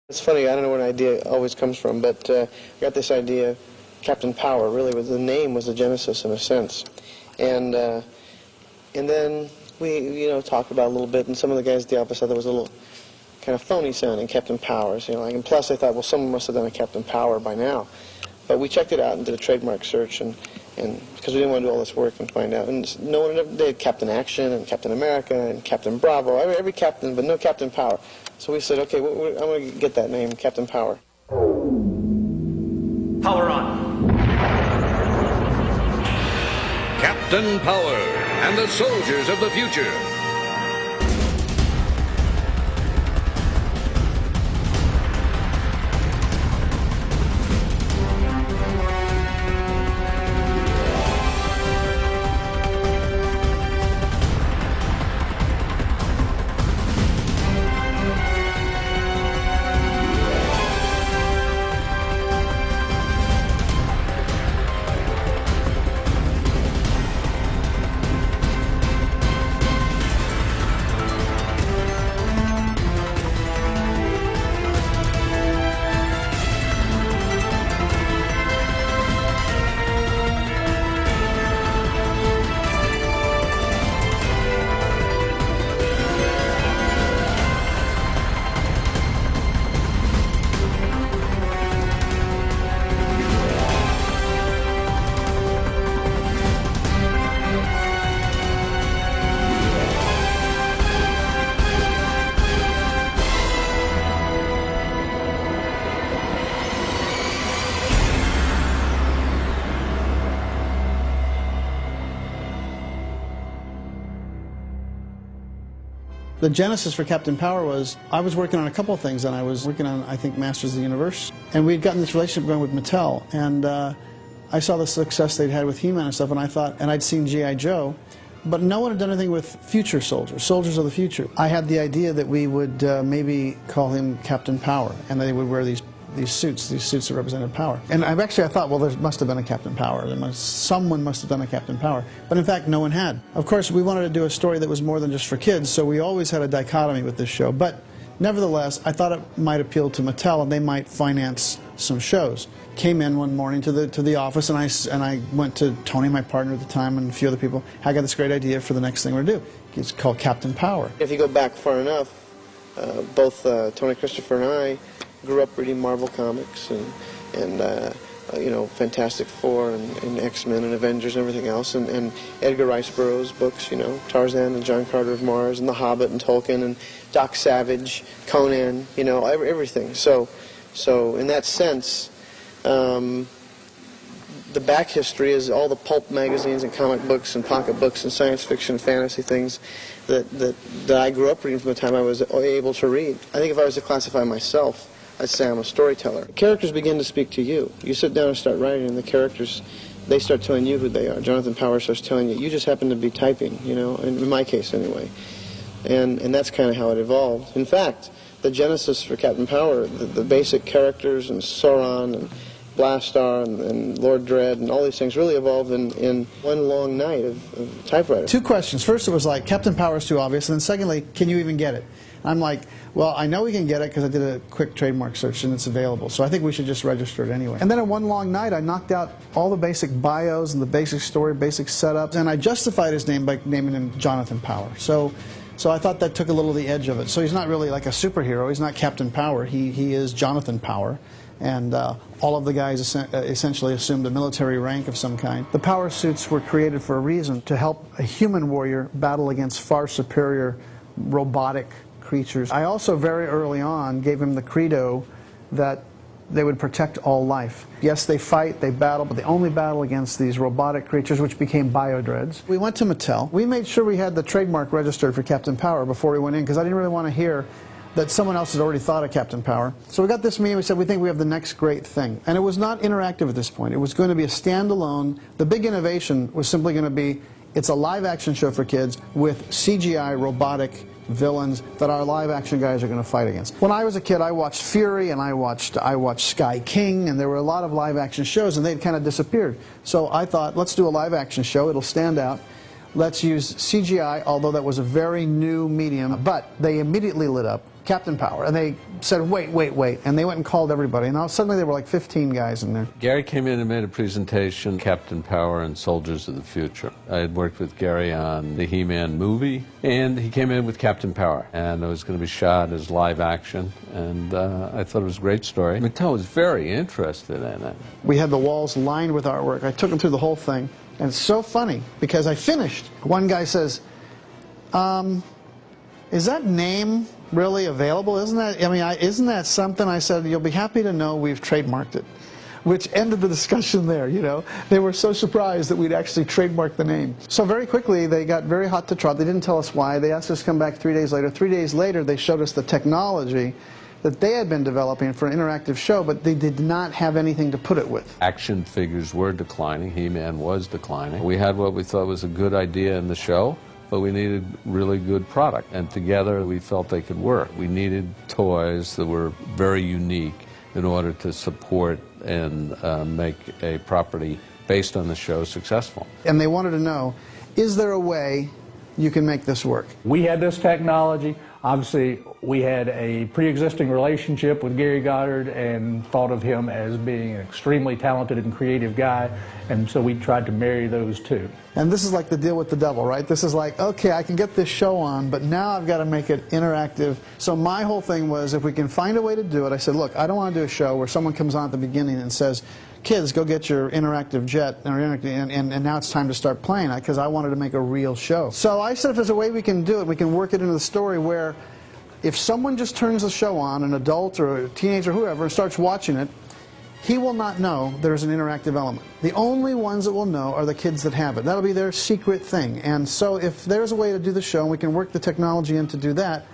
It's funny, I don't know where an idea always comes from, but we got this idea, Captain Power, really, was the name was the genesis in a sense. And then we, talked about it a little bit, and some of the guys at the office thought there was a little kind of phony sounding, Captain Powers, and plus I thought, well, someone must have done a Captain Power by now. But we checked it out and did a trademark search, and because we didn't want to do all this work and find out. And no one ever did Captain Action and Captain America and Captain Bravo, every captain, but no Captain Power. So we said, okay, I'm going to get that name, Captain Power. Power on. Captain Power and the soldiers of the future. The genesis for Captain Power was, I was working on a couple of things, and I was working on, I think, Masters of the Universe. And we had gotten this relationship going with Mattel, and I saw the success they'd had with He-Man and stuff, and I thought, and I'd seen G.I. Joe, but no one had done anything with future soldiers, soldiers of the future. I had the idea that we would maybe call him Captain Power, and they would wear these suits that represented power. And I thought, well, there must have been a Captain Power. Someone must have done a Captain Power. But in fact, no one had. Of course, we wanted to do a story that was more than just for kids, so we always had a dichotomy with this show. But nevertheless, I thought it might appeal to Mattel, and they might finance some shows. Came in one morning to the office, and I went to Tony, my partner at the time, and a few other people. I got this great idea for the next thing we're going to do. It's called Captain Power. If you go back far enough, both Tony Christopher and I grew up reading Marvel comics and Fantastic Four and X-Men and Avengers and everything else, and Edgar Rice Burroughs books, Tarzan and John Carter of Mars and The Hobbit and Tolkien and Doc Savage, Conan, everything. So in that sense, the back history is all the pulp magazines and comic books and pocket books and science fiction and fantasy things that I grew up reading from the time I was able to read. I think if I was to classify myself, I'd say I'm a storyteller. Characters begin to speak to you. You sit down and start writing, and the characters, they start telling you who they are. Jonathan Power starts telling you. You just happen to be typing, in my case anyway. And that's kind of how it evolved. In fact, the genesis for Captain Power, the basic characters and Sauron and Blastar and Lord Dread and all these things really evolved in one long night of typewriter. Two questions. First, it was like, Captain Power is too obvious, and then secondly, can you even get it? I'm like, well, I know we can get it because I did a quick trademark search and it's available, so I think we should just register it anyway. And then in one long night, I knocked out all the basic bios and the basic story, basic setups, and I justified his name by naming him Jonathan Power. So I thought that took a little of the edge of it. So he's not really like a superhero. He's not Captain Power. He is Jonathan Power. And all of the guys essentially assumed a military rank of some kind. The power suits were created for a reason, to help a human warrior battle against far superior robotic creatures. I also very early on gave him the credo that they would protect all life. Yes, they fight, they battle, but they only battle against these robotic creatures, which became biodreads. We went to Mattel. We made sure we had the trademark registered for Captain Power before we went in, because I didn't really want to hear that someone else had already thought of Captain Power. So we got this meeting, we said, we think we have the next great thing. And it was not interactive at this point. It was going to be a standalone. The big innovation was simply going to be, it's a live-action show for kids with CGI robotic villains that our live-action guys are going to fight against. When I was a kid, I watched Fury and I watched Sky King, and there were a lot of live-action shows, and they'd kind of disappeared. So I thought, let's do a live-action show. It'll stand out. Let's use CGI, although that was a very new medium. But they immediately lit up Captain Power, and said, wait, wait, wait, and they went and called everybody, and suddenly there were like 15 guys in there. Gary came in and made a presentation, Captain Power and Soldiers of the Future. I had worked with Gary on the He-Man movie, and he came in with Captain Power, and it was going to be shot as live action, and I thought it was a great story. Mattel was very interested in it. We had the walls lined with artwork. I took them through the whole thing, and it's so funny, because I finished. One guy says, is that name really available? Isn't that something? I said, you'll be happy to know we've trademarked it, which ended the discussion there, you know. They were so surprised that we'd actually trademarked the name. So very quickly, they got very hot to trot. They didn't tell us why. They asked us to come back 3 days later. 3 days later, they showed us the technology that they had been developing for an interactive show, but they did not have anything to put it with. Action figures were declining. He-Man was declining. We had what we thought was a good idea in the show, but we needed really good product, and together we felt they could work. We needed toys that were very unique in order to support and make a property based on the show successful. And they wanted to know, is there a way you can make this work? We had this technology. Obviously, we had a pre-existing relationship with Gary Goddard and thought of him as being an extremely talented and creative guy, and so we tried to marry those two. And this is like the deal with the devil, right? This is like, okay, I can get this show on, but now I've got to make it interactive. So my whole thing was, if we can find a way to do it, I said, look, I don't want to do a show where someone comes on at the beginning and says, kids, go get your interactive jet, and now it's time to start playing, because I wanted to make a real show. So I said, if there's a way we can do it, we can work it into the story where if someone just turns the show on, an adult or a teenager or whoever, and starts watching it, he will not know there's an interactive element. The only ones that will know are the kids that have it. That'll be their secret thing. And so if there's a way to do the show and we can work the technology in to do that,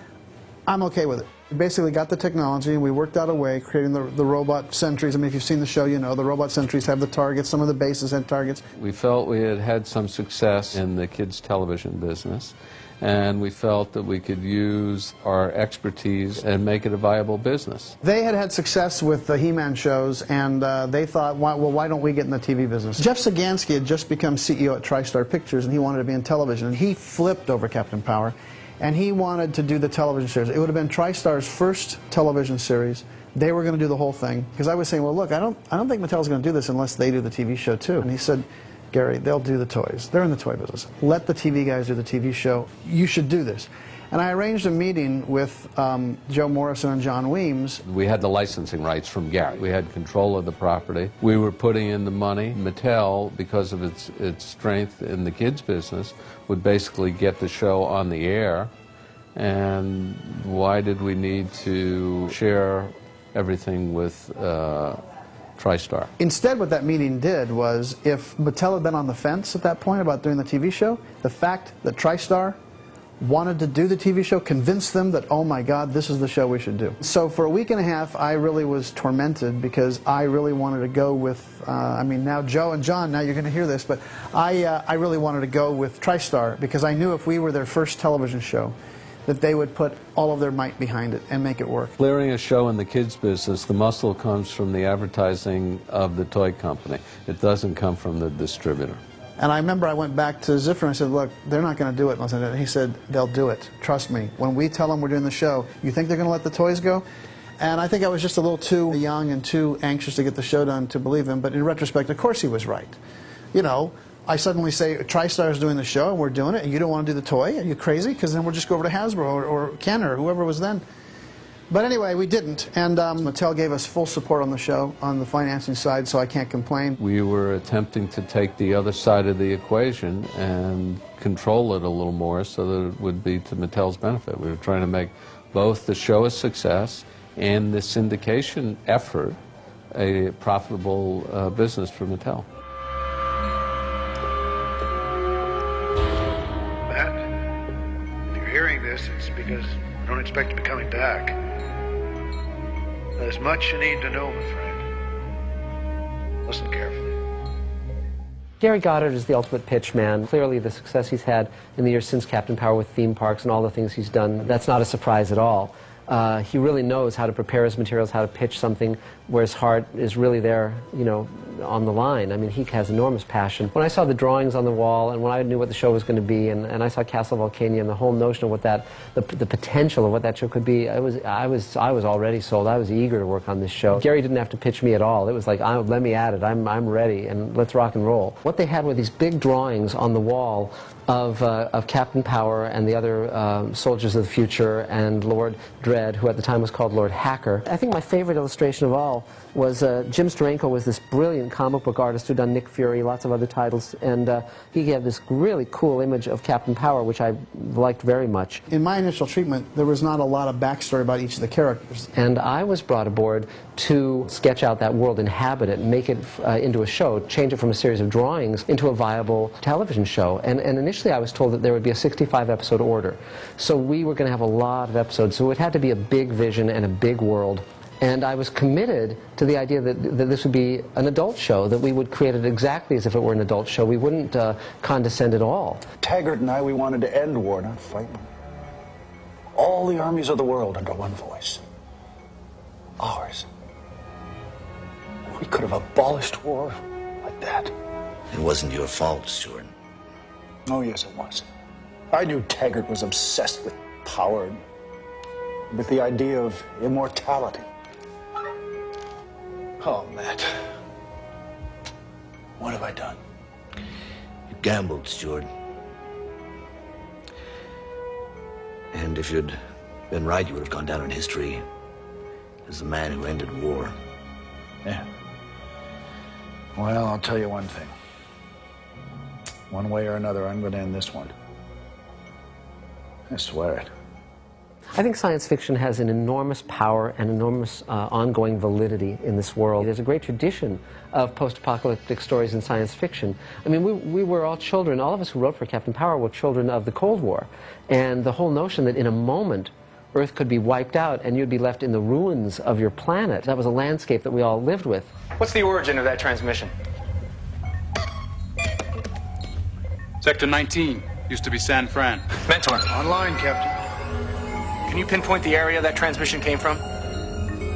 I'm okay with it. We basically got the technology and we worked out a way, creating the robot sentries. I mean, if you've seen the show, you know the robot sentries have the targets. Some of the bases had targets. We felt we had had some success in the kids' television business, and we felt that we could use our expertise and make it a viable business. They had had success with the He-Man shows, and they thought, well, why don't we get in the TV business? Jeff Sagansky had just become CEO at TriStar Pictures, and he wanted to be in television, and he flipped over Captain Power, and he wanted to do the television series. It would have been TriStar's first television series. They were going to do the whole thing, because I was saying, well, look, I don't think Mattel's going to do this unless they do the TV show too. And he said, Gary, they'll do the toys. They're in the toy business. Let the TV guys do the TV show. You should do this. And I arranged a meeting with Joe Morrison and John Weems. We had the licensing rights from Gary. We had control of the property. We were putting in the money. Mattel, because of its strength in the kids business, would basically get the show on the air. And why did we need to share everything with TriStar? Instead, what that meeting did was, if Mattel had been on the fence at that point about doing the TV show, the fact that TriStar wanted to do the TV show convinced them that, oh my God, this is the show we should do. So for a week and a half, I really was tormented, because I really wanted to go with, I mean, now Joe and John, now you're going to hear this, but I really wanted to go with TriStar, because I knew if we were their first television show, that they would put all of their might behind it and make it work. Clearing a show in the kids business, the muscle comes from the advertising of the toy company. It doesn't come from the distributor. And I remember I went back to Ziffer and I said, look, they're not going to do it. And he said, they'll do it. Trust me. When we tell them we're doing the show, you think they're going to let the toys go? And I think I was just a little too young and too anxious to get the show done to believe him. But in retrospect, of course he was right. You know, I suddenly say, TriStar is doing the show and we're doing it, and you don't want to do the toy? Are you crazy? Because then we'll just go over to Hasbro or Kenner or whoever was then. But anyway, we didn't, and Mattel gave us full support on the show, on the financing side, so I can't complain. We were attempting to take the other side of the equation and control it a little more so that it would be to Mattel's benefit. We were trying to make both the show a success and the syndication effort a profitable business for Mattel. Matt, if you're hearing this, it's because I don't expect to be coming back. There's much you need to know, my friend. Listen carefully. Gary Goddard is the ultimate pitch man. Clearly the success he's had in the years since Captain Power with theme parks and all the things he's done, that's not a surprise at all. He really knows how to prepare his materials, how to pitch something where his heart is really there, you know, on the line. I mean, he has enormous passion. When I saw the drawings on the wall, and when I knew what the show was going to be, and I saw Castle Volcania and the whole notion of what that, the potential of what that show could be, I was already sold. I was eager to work on this show. Gary didn't have to pitch me at all. It was like, let me at it. I'm ready, and let's rock and roll. What they had were these big drawings on the wall of Captain Power and the other soldiers of the future and Lord Dread, who at the time was called Lord Hacker. I think my favorite illustration of all was Jim Steranko was this brilliant comic book artist who'd done Nick Fury, lots of other titles, and he had this really cool image of Captain Power, which I liked very much. In my initial treatment, there was not a lot of backstory about each of the characters. And I was brought aboard to sketch out that world, inhabit it, make it into a show, change it from a series of drawings into a viable television show. And initially I was told that there would be a 65-episode order. So we were going to have a lot of episodes, so it had to be a big vision and a big world. And I was committed to the idea that this would be an adult show, that we would create it exactly as if it were an adult show. We wouldn't condescend at all. Taggart and I, we wanted to end war, not fight them. All the armies of the world under one voice. Ours. We could have abolished war like that. It wasn't your fault, Stuart. Oh, yes, it was. I knew Taggart was obsessed with power, with the idea of immortality. Oh, Matt. What have I done? You gambled, Stuart. And if you'd been right, you would have gone down in history as the man who ended war. Yeah. Well, I'll tell you one thing. One way or another, I'm going to end this one. I swear it. I think science fiction has an enormous power and enormous ongoing validity in this world. There's a great tradition of post-apocalyptic stories in science fiction. I mean, we were all children, all of us who wrote for Captain Power were children of the Cold War. And the whole notion that in a moment, Earth could be wiped out and you'd be left in the ruins of your planet, that was a landscape that we all lived with. What's the origin of that transmission? Sector 19. Used to be San Fran. Mentor. Online, Captain. Can you pinpoint the area that transmission came from?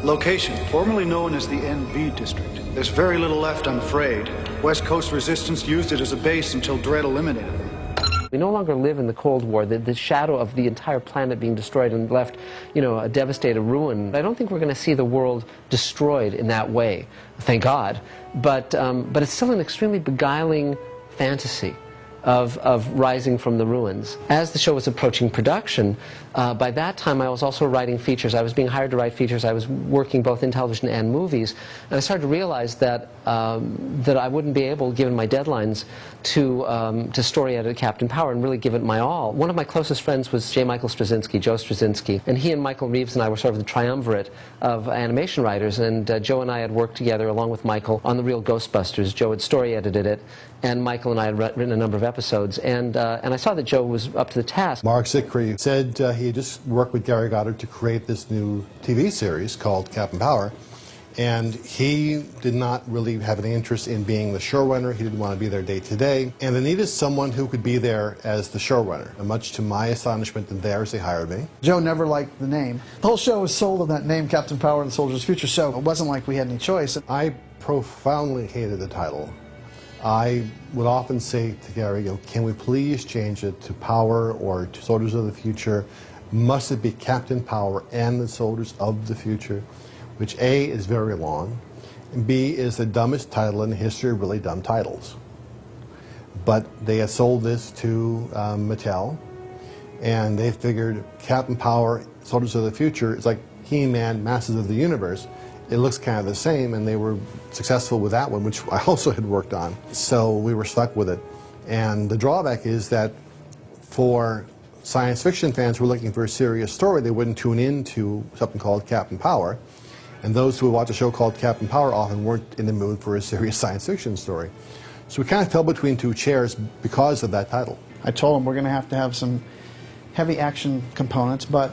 Location, formerly known as the NB District. There's very little left, I'm afraid. West Coast resistance used it as a base until Dredd eliminated them. We no longer live in the Cold War, the shadow of the entire planet being destroyed and left, you know, a devastated ruin. I don't think we're going to see the world destroyed in that way, thank God. But it's still an extremely beguiling fantasy of rising from the ruins. As the show was approaching production, by that time I was also writing features. I was being hired to write features. I was working both in television and movies. And I started to realize that that I wouldn't be able, given my deadlines, to story edit Captain Power and really give it my all. One of my closest friends was J. Michael Straczynski, Joe Straczynski. And he and Michael Reeves and I were sort of the triumvirate of animation writers. And Joe and I had worked together, along with Michael, on the real Ghostbusters. Joe had story edited it, and Michael and I had written a number of episodes. And I saw that Joe was up to the task. Mark Zickrey said he had just worked with Gary Goddard to create this new TV series called Captain Power. And he did not really have any interest in being the showrunner. He didn't want to be there day to day. And they needed someone who could be there as the showrunner. And much to my astonishment and theirs, they hired me. Joe never liked the name. The whole show was sold on that name, Captain Power and the Soldier's Future, so it wasn't like we had any choice. I profoundly hated the title. I would often say to Gary, you know, can we please change it to Power or to Soldiers of the Future? Must it be Captain Power and the Soldiers of the Future? Which A, is very long, and B, is the dumbest title in the history of really dumb titles. But they had sold this to Mattel, and they figured Captain Power, Soldiers of the Future, is like He-Man, Masters of the Universe. It looks kind of the same, and they were successful with that one, which I also had worked on. So we were stuck with it. And the drawback is that for science fiction fans who were looking for a serious story, they wouldn't tune in to something called Captain Power. And those who would watch a show called Captain Power often weren't in the mood for a serious science fiction story. So we kind of fell between two chairs because of that title. I told him we're going to have some heavy action components, but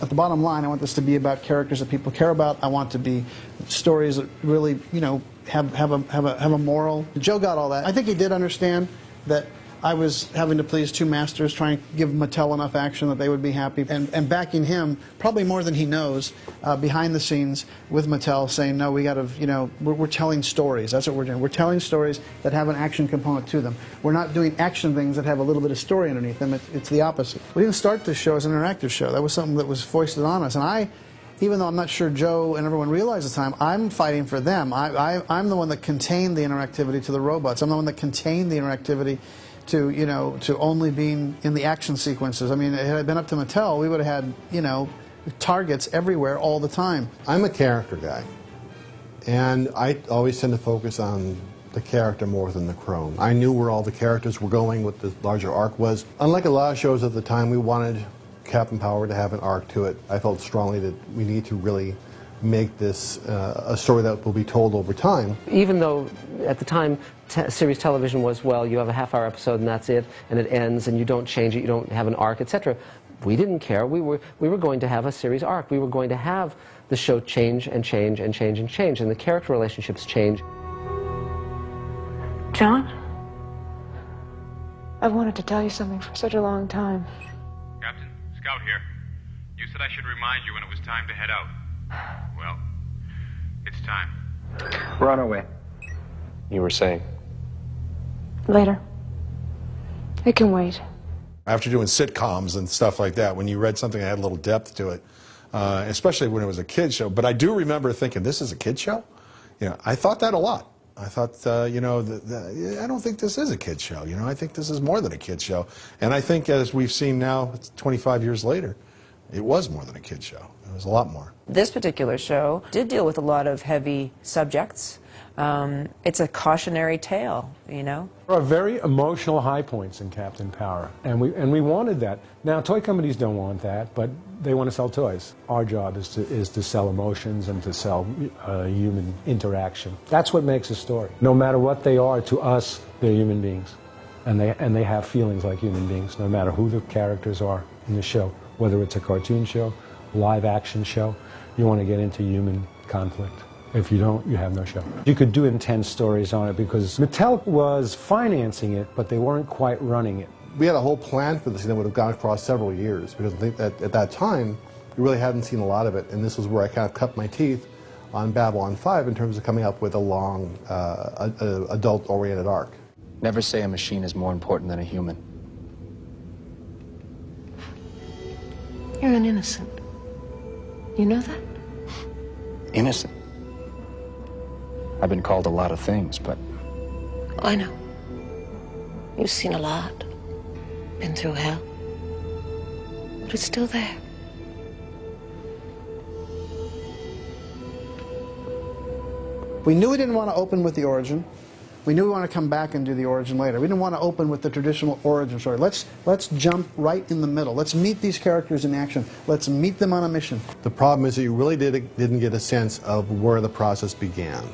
at the bottom line, I want this to be about characters that people care about. I want to be stories that really, you know, have a moral. Joe got all that. I think he did understand that I was having to please two masters, trying to give Mattel enough action that they would be happy, and backing him, probably more than he knows, behind the scenes with Mattel, saying, no, we got to, you know, we're telling stories. That's what we're doing. We're telling stories that have an action component to them. We're not doing action things that have a little bit of story underneath them. It's the opposite. We didn't start this show as an interactive show. That was something that was foisted on us, and even though I'm not sure Joe and everyone realized at the time, I'm fighting for them. I'm the one that contained the interactivity to the robots. I'm the one that contained the interactivity to, you know, to only being in the action sequences. I mean, had it been up to Mattel, we would have had, you know, targets everywhere all the time. I'm a character guy, and I always tend to focus on the character more than the chrome. I knew where all the characters were going, what the larger arc was. Unlike a lot of shows at the time, we wanted Captain Power to have an arc to it. I felt strongly that we need to really make this a story that will be told over time. Even though at the time series television was, well, you have a half-hour episode and that's it, and it ends, and you don't change it, you don't have an arc, etc. We didn't care. We were going to have a series arc. We were going to have the show change and change and change and change, and the character relationships change. John, I've wanted to tell you something for such a long time. Captain, Scout here. You said I should remind you when it was time to head out. Well, it's time. We're on our way. You were saying? Later. It can wait. After doing sitcoms and stuff like that, when you read something that had a little depth to it, especially when it was a kid's show, but I do remember thinking, this is a kid's show? You know, I thought that a lot. I thought, you know, I don't think this is a kid's show. You know, I think this is more than a kid's show. And I think, as we've seen now, 25 years later, it was more than a kid's show. It was a lot more. This particular show did deal with a lot of heavy subjects. It's a cautionary tale, you know. There are very emotional high points in Captain Power, and we wanted that. Now, toy companies don't want that, but they want to sell toys. Our job is to sell emotions and to sell human interaction. That's what makes a story. No matter what they are, to us, they're human beings, and they have feelings like human beings, no matter who the characters are in the show. Whether it's a cartoon show, live action show, you want to get into human conflict. If you don't, you have no show. You could do intense stories on it because Mattel was financing it, but they weren't quite running it. We had a whole plan for this that would have gone across several years, because I think that at that time, we really hadn't seen a lot of it, and this was where I kind of cut my teeth on Babylon 5 in terms of coming up with a long, adult-oriented arc. Never say a machine is more important than a human. You're an innocent. You know that? Innocent? I've been called a lot of things, but... I know. You've seen a lot. Been through hell. But it's still there. We knew we didn't want to open with the origin. We knew we wanted to come back and do the origin later. We didn't want to open with the traditional origin story. Let's jump right in the middle. Let's meet these characters in action. Let's meet them on a mission. The problem is that you really didn't get a sense of where the process began.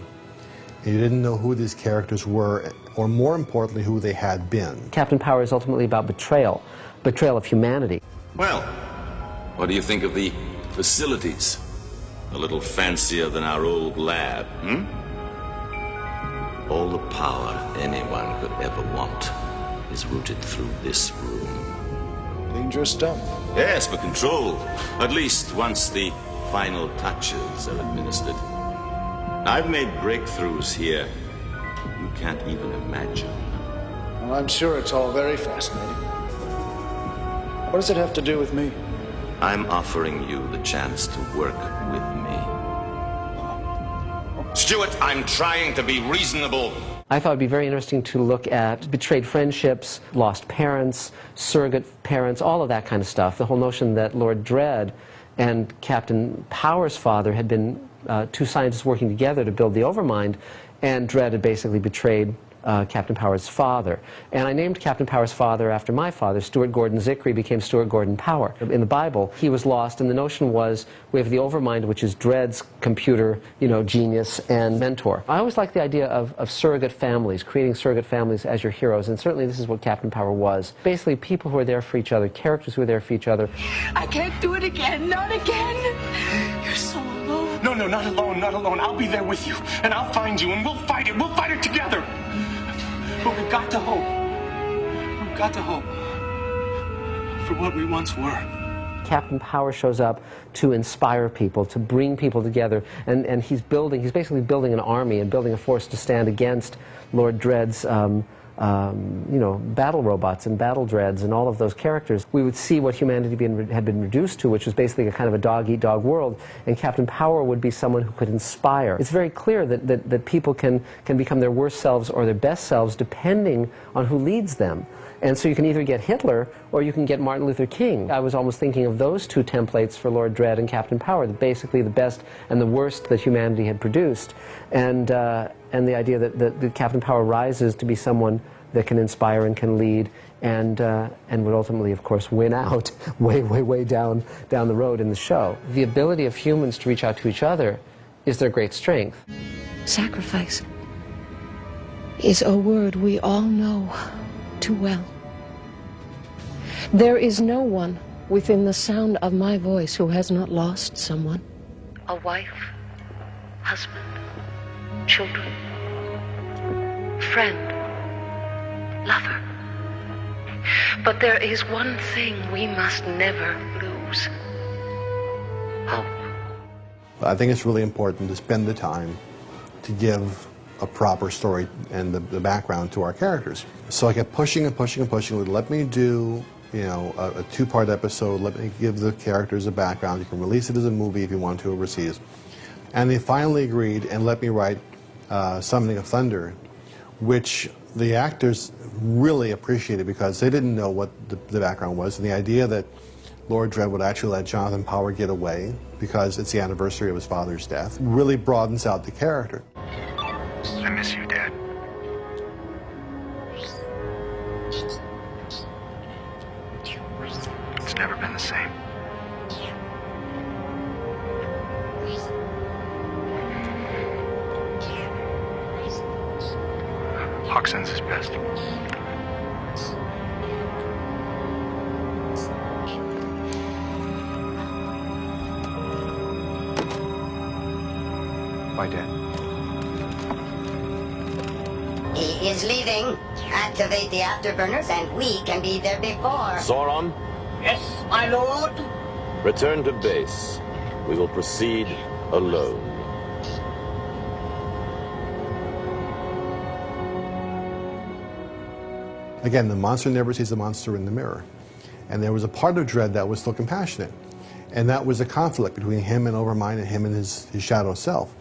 You didn't know who these characters were, or more importantly, who they had been. Captain Power is ultimately about betrayal of humanity. Well, what do you think of the facilities? A little fancier than our old lab, hmm? All the power anyone could ever want is rooted through this room. Dangerous stuff. Yes, but controlled. At least once the final touches are administered. I've made breakthroughs here you can't even imagine. Well, I'm sure it's all very fascinating. What does it have to do with me? I'm offering you the chance to work with me. Stuart, I'm trying to be reasonable. I thought it would be very interesting to look at betrayed friendships, lost parents, surrogate parents, all of that kind of stuff. The whole notion that Lord Dredd and Captain Power's father had been two scientists working together to build the Overmind, and Dredd had basically betrayed Captain Power's father. And I named Captain Power's father after my father. Stuart Gordon Zickery became Stuart Gordon Power. In the Bible, he was lost, and the notion was we have the Overmind, which is Dredd's computer, you know, genius and mentor. I always like the idea of surrogate families, creating surrogate families as your heroes, and certainly this is what Captain Power was. Basically, people who are there for each other, characters who are there for each other. I can't do it again, not again. You're so alone. No, not alone, not alone. I'll be there with you, and I'll find you, and we'll fight it together. But we've got to hope. We've got to hope for what we once were. Captain Power shows up to inspire people, to bring people together, and he's basically building an army and building a force to stand against Lord Dredd's battle robots and battle dreads and all of those characters. We would see what humanity had been reduced to, which was basically a kind of a dog-eat-dog world, and Captain Power would be someone who could inspire. It's very clear that people can become their worst selves or their best selves depending on who leads them. And so you can either get Hitler or you can get Martin Luther King. I was almost thinking of those two templates for Lord Dredd and Captain Power, basically the best and the worst that humanity had produced. And the idea that Captain Power rises to be someone that can inspire and can lead and would ultimately, of course, win out way down the road in the show. The ability of humans to reach out to each other is their great strength. Sacrifice is a word we all know too well. There is no one within the sound of my voice who has not lost someone. A wife, husband, children, friend, lover. But there is one thing we must never lose. Hope. I think it's really important to spend the time to give a proper story and the background to our characters. So I kept pushing and pushing and pushing. Let me do, a two-part episode. Let me give the characters a background. You can release it as a movie if you want to overseas. And they finally agreed and let me write Summoning of Thunder, which the actors really appreciated because they didn't know what the background was. And the idea that Lord Dredd would actually let Jonathan Power get away because it's the anniversary of his father's death really broadens out the character. I miss you, Dad. It's never been the same. Hawk sends his best. Bye, Dad. He is leaving. Activate the afterburners and we can be there before. Sauron, Yes, my lord. return to base. We will proceed alone. Again, the monster never sees the monster in the mirror. And there was a part of Dredd that was still compassionate. And that was a conflict between him and Overmind and him and his shadow self.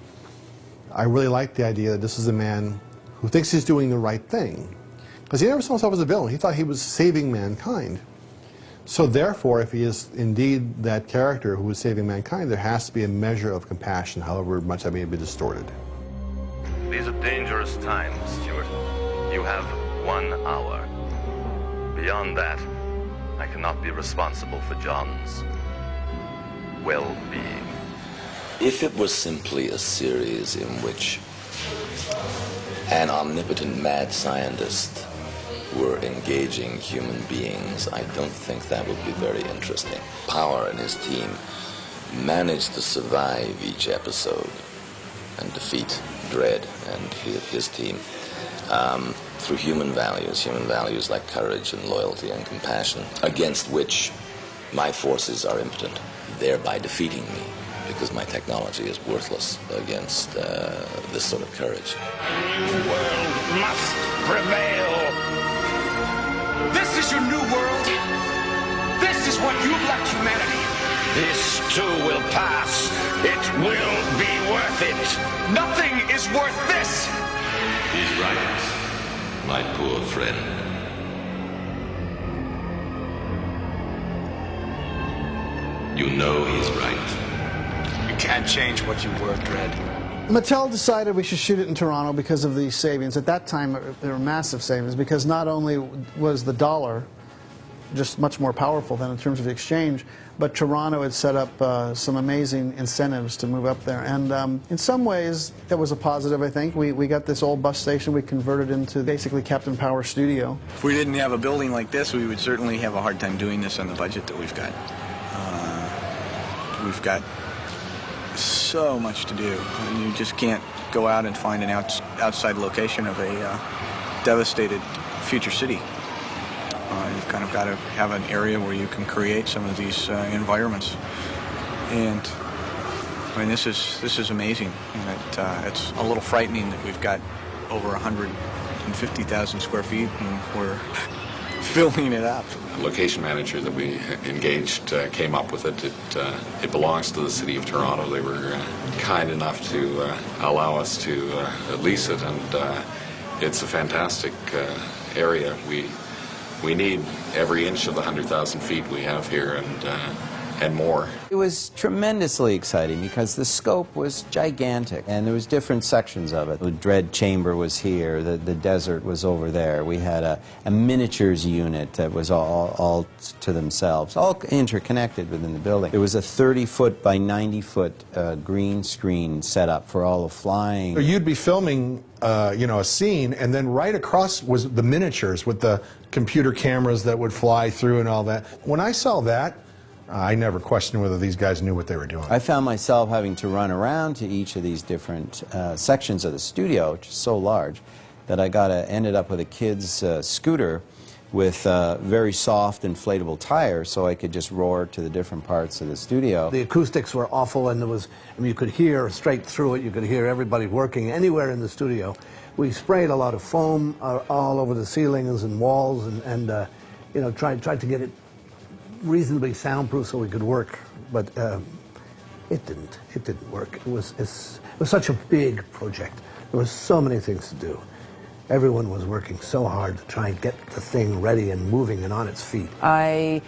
I really liked the idea that this is a man who thinks he's doing the right thing. Because he never saw himself as a villain. He thought he was saving mankind. So therefore, if he is indeed that character who is saving mankind, there has to be a measure of compassion, however much that may be distorted. These are dangerous times, Stuart. You have 1 hour. Beyond that, I cannot be responsible for John's well-being. If it was simply a series in which an omnipotent mad scientist were engaging human beings, I don't think that would be very interesting. Power and his team managed to survive each episode and defeat Dredd and his team through human values like courage and loyalty and compassion, against which my forces are impotent, thereby defeating me, because my technology is worthless against this sort of courage. The world must prevail. This is your new world. This is what you've left humanity. This too will pass. It will be worth it. Nothing is worth this. He's right, my poor friend. You know he's right. You can't change what you were, Dredd. Mattel decided we should shoot it in Toronto because of the savings. At that time, there were massive savings because not only was the dollar just much more powerful than in terms of the exchange, but Toronto had set up some amazing incentives to move up there. And in some ways, that was a positive, I think. We got this old bus station, we converted into basically Captain Power Studio. If we didn't have a building like this, we would certainly have a hard time doing this on the budget that we've got. We've got so much to do, and you just can't go out and find an outside location of a devastated future city. You've kind of got to have an area where you can create some of these environments. And I mean, this is amazing, and it's a little frightening that we've got over 150,000 square feet, and we're filling it up. The location manager that we engaged came up with it. It belongs to the City of Toronto. They were kind enough to allow us to lease it, and it's a fantastic area. We need every inch of the 100,000 feet we have here, and more. It was tremendously exciting because the scope was gigantic, and there was different sections of it. The dread chamber was here, the desert was over there. We had a miniatures unit that was all to themselves, all interconnected within the building. There was a 30-foot by 90-foot green screen set up for all the flying. You'd be filming a scene, and then right across was the miniatures with the computer cameras that would fly through and all that. When I saw that, I never questioned whether these guys knew what they were doing. I found myself having to run around to each of these different sections of the studio, which is so large, that I ended up with a kid's scooter with very soft inflatable tires, so I could just roar to the different parts of the studio. The acoustics were awful, and you could hear straight through it. You could hear everybody working anywhere in the studio. We sprayed a lot of foam all over the ceilings and walls, and tried to get it reasonably soundproof so we could work, but it didn't work. It was such a big project. There were so many things to do. Everyone was working so hard to try and get the thing ready and moving and on its feet. I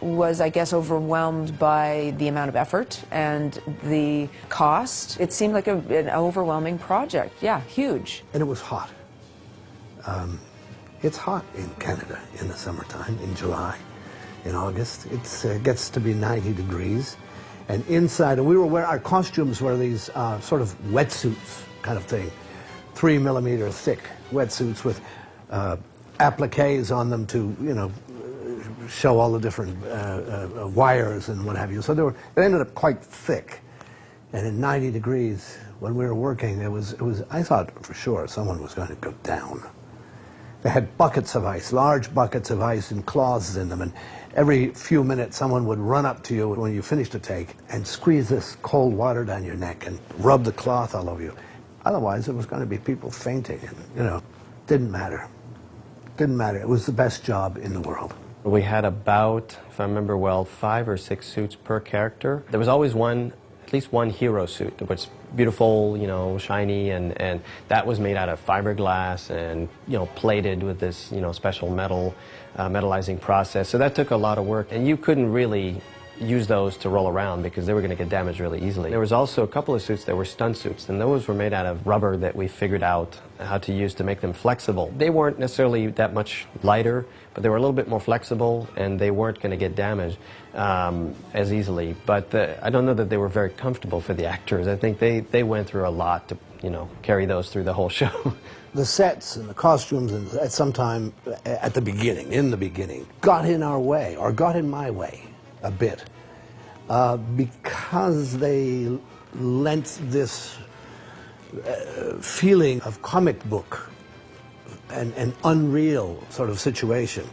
was, I guess, overwhelmed by the amount of effort and the cost. It seemed like an overwhelming project. Yeah, huge. And it was hot. It's hot in Canada in the summertime, in July. In August, it gets to be 90 degrees, and inside, and our costumes were these sort of wetsuits kind of thing, 3 millimeter thick wetsuits with appliques on them to, show all the different wires and what have you. So it ended up quite thick, and in 90 degrees, when we were working, I thought for sure someone was going to go down. They had buckets of ice, large buckets of ice and cloths in them, and every few minutes someone would run up to you when you finished a take and squeeze this cold water down your neck and rub the cloth all over you. Otherwise, it was going to be people fainting, and, didn't matter. Didn't matter. It was the best job in the world. We had about, if I remember well, 5 or 6 suits per character. There was always at least one hero suit that was beautiful, shiny, and that was made out of fiberglass and, plated with this, special metallizing process. So that took a lot of work, and you couldn't really use those to roll around because they were going to get damaged really easily. There was also a couple of suits that were stunt suits, and those were made out of rubber that we figured out how to use to make them flexible. They weren't necessarily that much lighter, but they were a little bit more flexible, and they weren't going to get damaged as easily. But I don't know that they were very comfortable for the actors. I think they went through a lot to, carry those through the whole show. The sets and the costumes, and at some time in the beginning, got in our way, or got in my way a bit, because they lent this feeling of comic book and unreal sort of situation.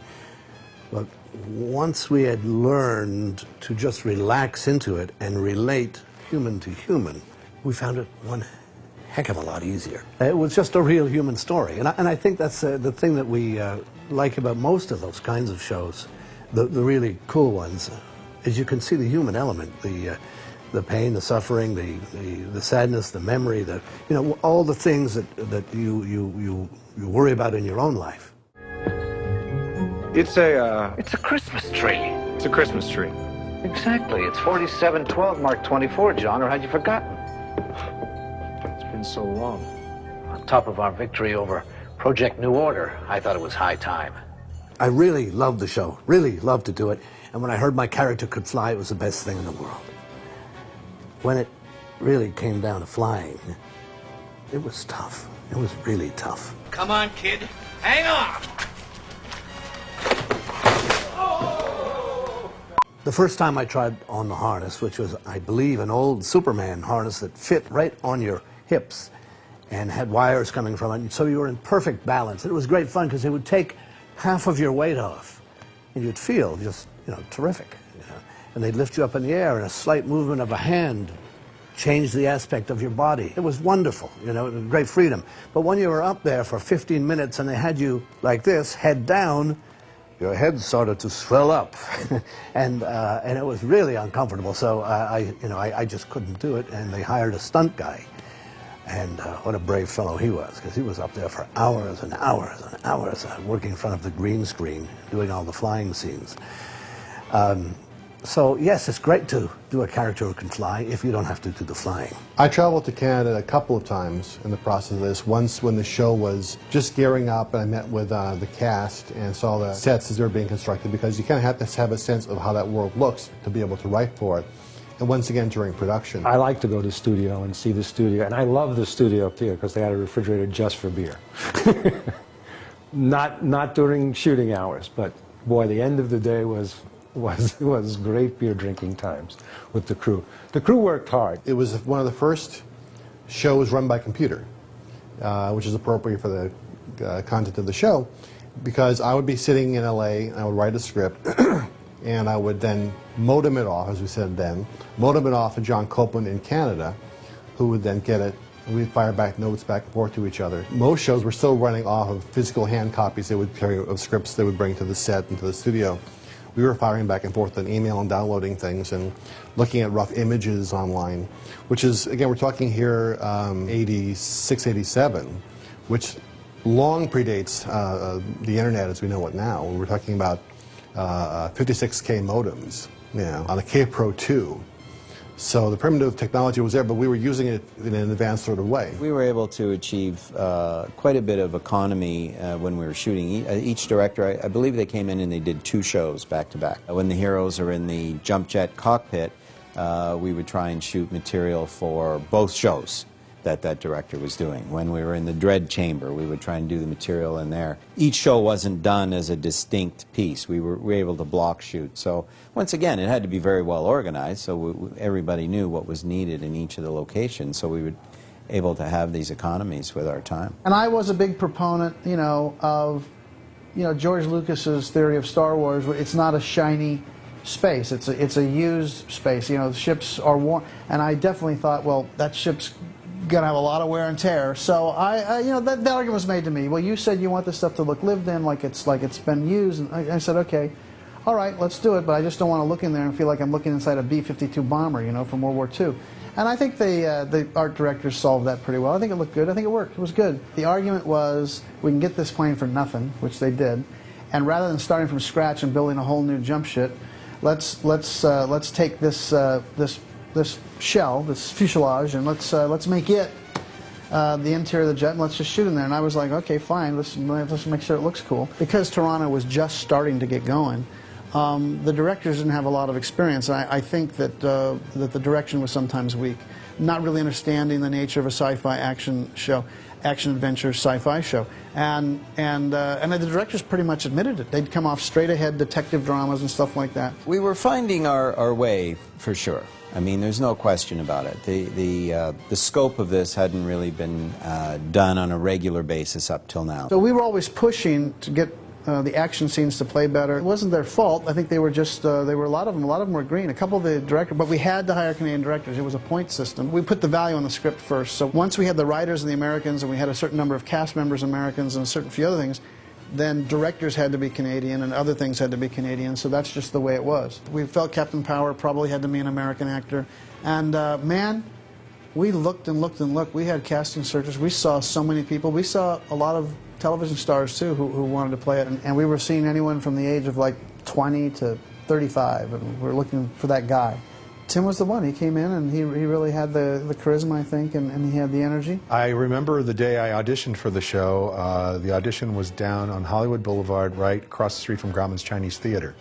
But once we had learned to just relax into it and relate human to human, we found it one heck of a lot easier. It was just a real human story, and I think that's the thing that we like about most of those kinds of shows, the really cool ones, is you can see the human element, the pain, the suffering, the sadness, the memory, all the things that you worry about in your own life. It's a Christmas tree. It's a Christmas tree. Exactly. It's 4712 Mark 24, John, or had you forgotten? It's been so long. On top of our victory over Project New Order, I thought it was high time. I really loved the show, really loved to do it, and when I heard my character could fly, it was the best thing in the world. When it really came down to flying, it was tough. It was really tough. Come on, kid. Hang on! The first time I tried on the harness, which was, I believe, an old Superman harness that fit right on your hips and had wires coming from it, so you were in perfect balance. It was great fun because it would take half of your weight off. and you'd feel just, terrific. And they'd lift you up in the air, and a slight movement of a hand changed the aspect of your body. It was wonderful, great freedom. But when you were up there for 15 minutes and they had you like this, head down, your head started to swell up, and it was really uncomfortable. So I just couldn't do it, and they hired a stunt guy. And what a brave fellow he was, because he was up there for hours and hours and hours working in front of the green screen, doing all the flying scenes. So yes, it's great to do a character who can fly if you don't have to do the flying. I traveled to Canada a couple of times in the process of this. Once when the show was just gearing up, and I met with the cast and saw the sets as they were being constructed, because you kind of have to have a sense of how that world looks to be able to write for it. And once again during production. I like to go to the studio and see the studio, and I love the studio up here because they had a refrigerator just for beer. Not during shooting hours, but boy, the end of the day was great beer drinking times with the crew. The crew worked hard. It was one of the first shows run by computer, which is appropriate for the content of the show, because I would be sitting in LA and I would write a script and I would then modem it off, as we said then, modem it off to John Copeland in Canada, who would then get it, and we'd fire back notes back and forth to each other. Most shows were still running off of physical hand copies they would carry of scripts they would bring to the set and to the studio. We were firing back and forth on email and downloading things and looking at rough images online, which is, again, we're talking here 86, 87, which long predates the internet as we know it now. We're talking about 56K modems, on a K-Pro 2. So the primitive technology was there, but we were using it in an advanced sort of way. We were able to achieve quite a bit of economy when we were shooting. Each director, I believe they came in and they did 2 shows back to back. When the heroes are in the jump jet cockpit, we would try and shoot material for both shows that director was doing. When we were in the dread chamber, we would try and do the material in there. Each show wasn't done as a distinct piece. We were able to block shoot. So once again, it had to be very well organized, so everybody knew what was needed in each of the locations, so we were able to have these economies with our time. And I was a big proponent, of, George Lucas's theory of Star Wars, where it's not a shiny space. It's a used space. The ships are worn, and I definitely thought, well, that ship's going to have a lot of wear and tear. So that argument was made to me. Well, you said you want this stuff to look lived in, like it's been used. And I said, okay, all right, let's do it. But I just don't want to look in there and feel like I'm looking inside a B-52 bomber, from World War II. And I think the art directors solved that pretty well. I think it looked good. I think it worked. It was good. The argument was we can get this plane for nothing, which they did. And rather than starting from scratch and building a whole new jump ship, let's take this shell, this fuselage, and let's make it the interior of the jet, and let's just shoot in there. And I was like, okay, fine, let's make sure it looks cool. Because Toronto was just starting to get going, the directors didn't have a lot of experience. I think that the direction was sometimes weak, not really understanding the nature of a sci-fi action show, action-adventure sci-fi show. And the directors pretty much admitted it. They'd come off straight-ahead detective dramas and stuff like that. We were finding our way, for sure. I mean, there's no question about it. The scope of this hadn't really been done on a regular basis up till now. So we were always pushing to get the action scenes to play better. It wasn't their fault. I think they were just, a lot of them were green. A couple of the directors, but we had to hire Canadian directors. It was a point system. We put the value on the script first. So once we had the writers and the Americans, and we had a certain number of cast members Americans and a certain few other things, then directors had to be Canadian and other things had to be Canadian, so that's just the way it was. We felt Captain Power probably had to be an American actor. And man, we looked and looked and looked. We had casting searches. We saw so many people. We saw a lot of television stars too who wanted to play it, and we were seeing anyone from the age of like 20 to 35, and we were looking for that guy. Tim was the one. He came in and he really had the charisma, I think, and he had the energy. I remember the day I auditioned for the show. The audition was down on Hollywood Boulevard, right across the street from Grauman's Chinese Theater,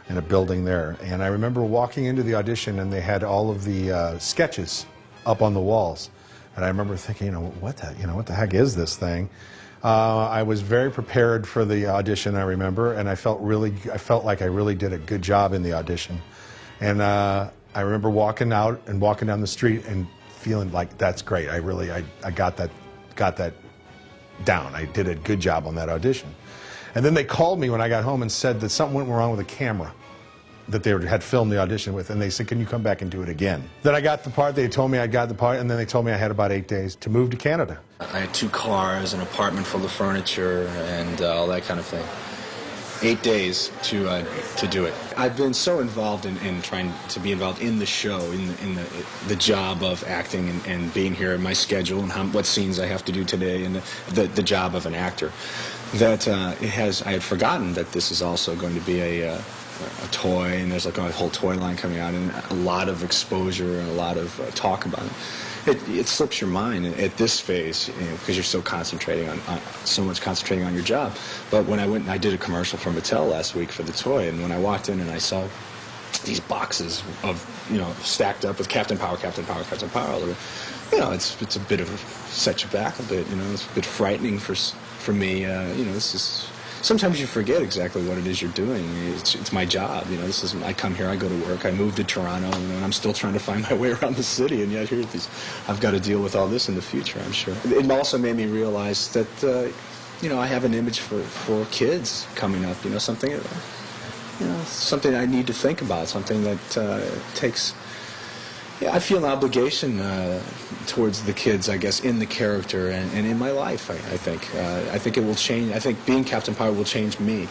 in a building there. And I remember walking into the audition, and they had all of the sketches up on the walls. And I remember thinking, what the heck is this thing? I was very prepared for the audition, I remember, and I felt like I really did a good job in the audition. And I remember walking out and walking down the street and feeling like that's great. I got that down. I did a good job on that audition. And then they called me when I got home and said that something went wrong with the camera that they had filmed the audition with, and they said, can you come back and do it again? Then I got the part, they told me I got the part, and then they told me I had about 8 days to move to Canada. I had 2 cars, an apartment full of furniture, and all that kind of thing. 8 days to do it. I've been so involved in trying to be involved in the show, in the job of acting and being here, and my schedule, and what scenes I have to do today, and the job of an actor, that I had forgotten that this is also going to be a toy, and there's like a whole toy line coming out, and a lot of exposure and a lot of talk about it. It slips your mind at this phase, because you're so concentrating on so much concentrating on your job. But when I went and I did a commercial for Mattel last week for the toy, and when I walked in and I saw these boxes of, stacked up with Captain Power, Captain Power, Captain Power all over, it's a bit of set you back a bit. It's a bit frightening for me. This is. Sometimes you forget exactly what it is you're doing. It's my job. I come here, I go to work, I moved to Toronto, and I'm still trying to find my way around the city, and yet I've got to deal with all this in the future, I'm sure. It also made me realize that, I have an image for kids coming up, something I need to think about, something that takes... Yeah, I feel an obligation towards the kids, I guess, in the character and in my life, I think. I think it will change. I think being Captain Power will change me.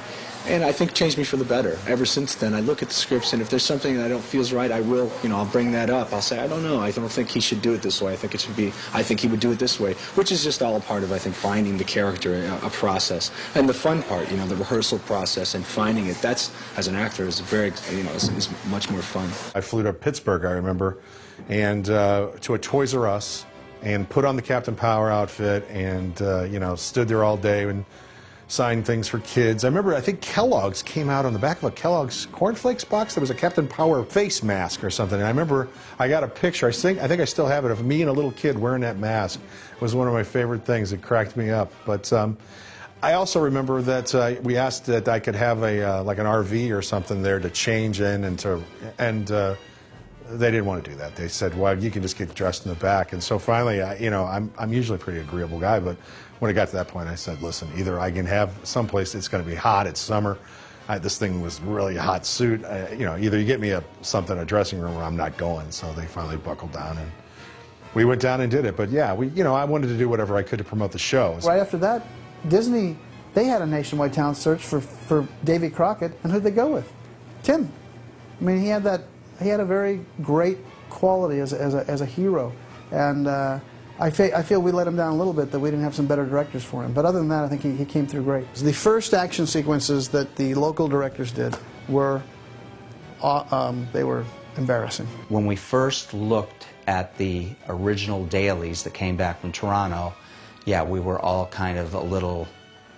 And I think changed me for the better. Ever since then, I look at the scripts, and if there's something that I don't feels right, I will, I'll bring that up. I'll say, I don't know. I don't think he should do it this way. I think he would do it this way, which is just all a part of, I think, finding the character, a process. And the fun part, the rehearsal process and finding it, that's, as an actor, is very, is much more fun. I flew to Pittsburgh, I remember, and to a Toys R Us, and put on the Captain Power outfit, and, stood there all day and signed things for kids. I remember, I think Kellogg's came out on the back of a Kellogg's Cornflakes box. There was a Captain Power face mask or something. And I remember I got a picture, I think I still have it, of me and a little kid wearing that mask. It was one of my favorite things. It cracked me up. But I also remember that we asked that I could have like an RV or something there to change in, and they didn't want to do that. They said, well, you can just get dressed in the back. And so finally, I'm usually a pretty agreeable guy, but when it got to that point, I said, listen, either I can have someplace that's going to be hot, it's summer. This thing was really a hot suit. Either you get me a dressing room, or I'm not going. So they finally buckled down, and we went down and did it. But yeah, I wanted to do whatever I could to promote the show. Right after that, Disney, they had a nationwide talent search for Davy Crockett, and who'd they go with? Tim. I mean, he had a very great quality as a hero, and I feel we let him down a little bit that we didn't have some better directors for him. But other than that, I think he came through great. The first action sequences that the local directors did were they were embarrassing. When we first looked at the original dailies that came back from Toronto, yeah, we were all kind of a little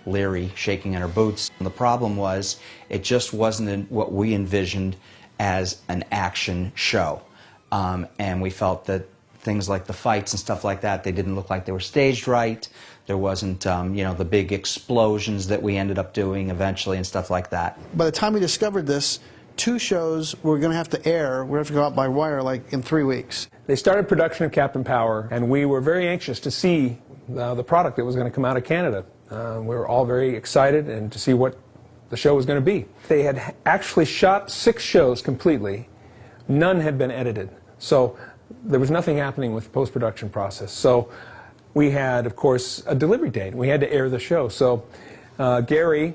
leery, shaking in our boots. And the problem was it just wasn't what we envisioned as an action show. And we felt that things like the fights and stuff like that, they didn't look like they were staged right. There wasn't, the big explosions that we ended up doing eventually and stuff like that. By the time we discovered this, 2 shows were going to have to air. We're going to have to go out by wire like in 3 weeks. They started production of Captain Power, and we were very anxious to see the product that was going to come out of Canada. We were all very excited and to see what the show was going to be. They had actually shot 6 shows completely. None had been edited. So there was nothing happening with the post-production process. So we had, of course, a delivery date. We had to air the show. So Gary,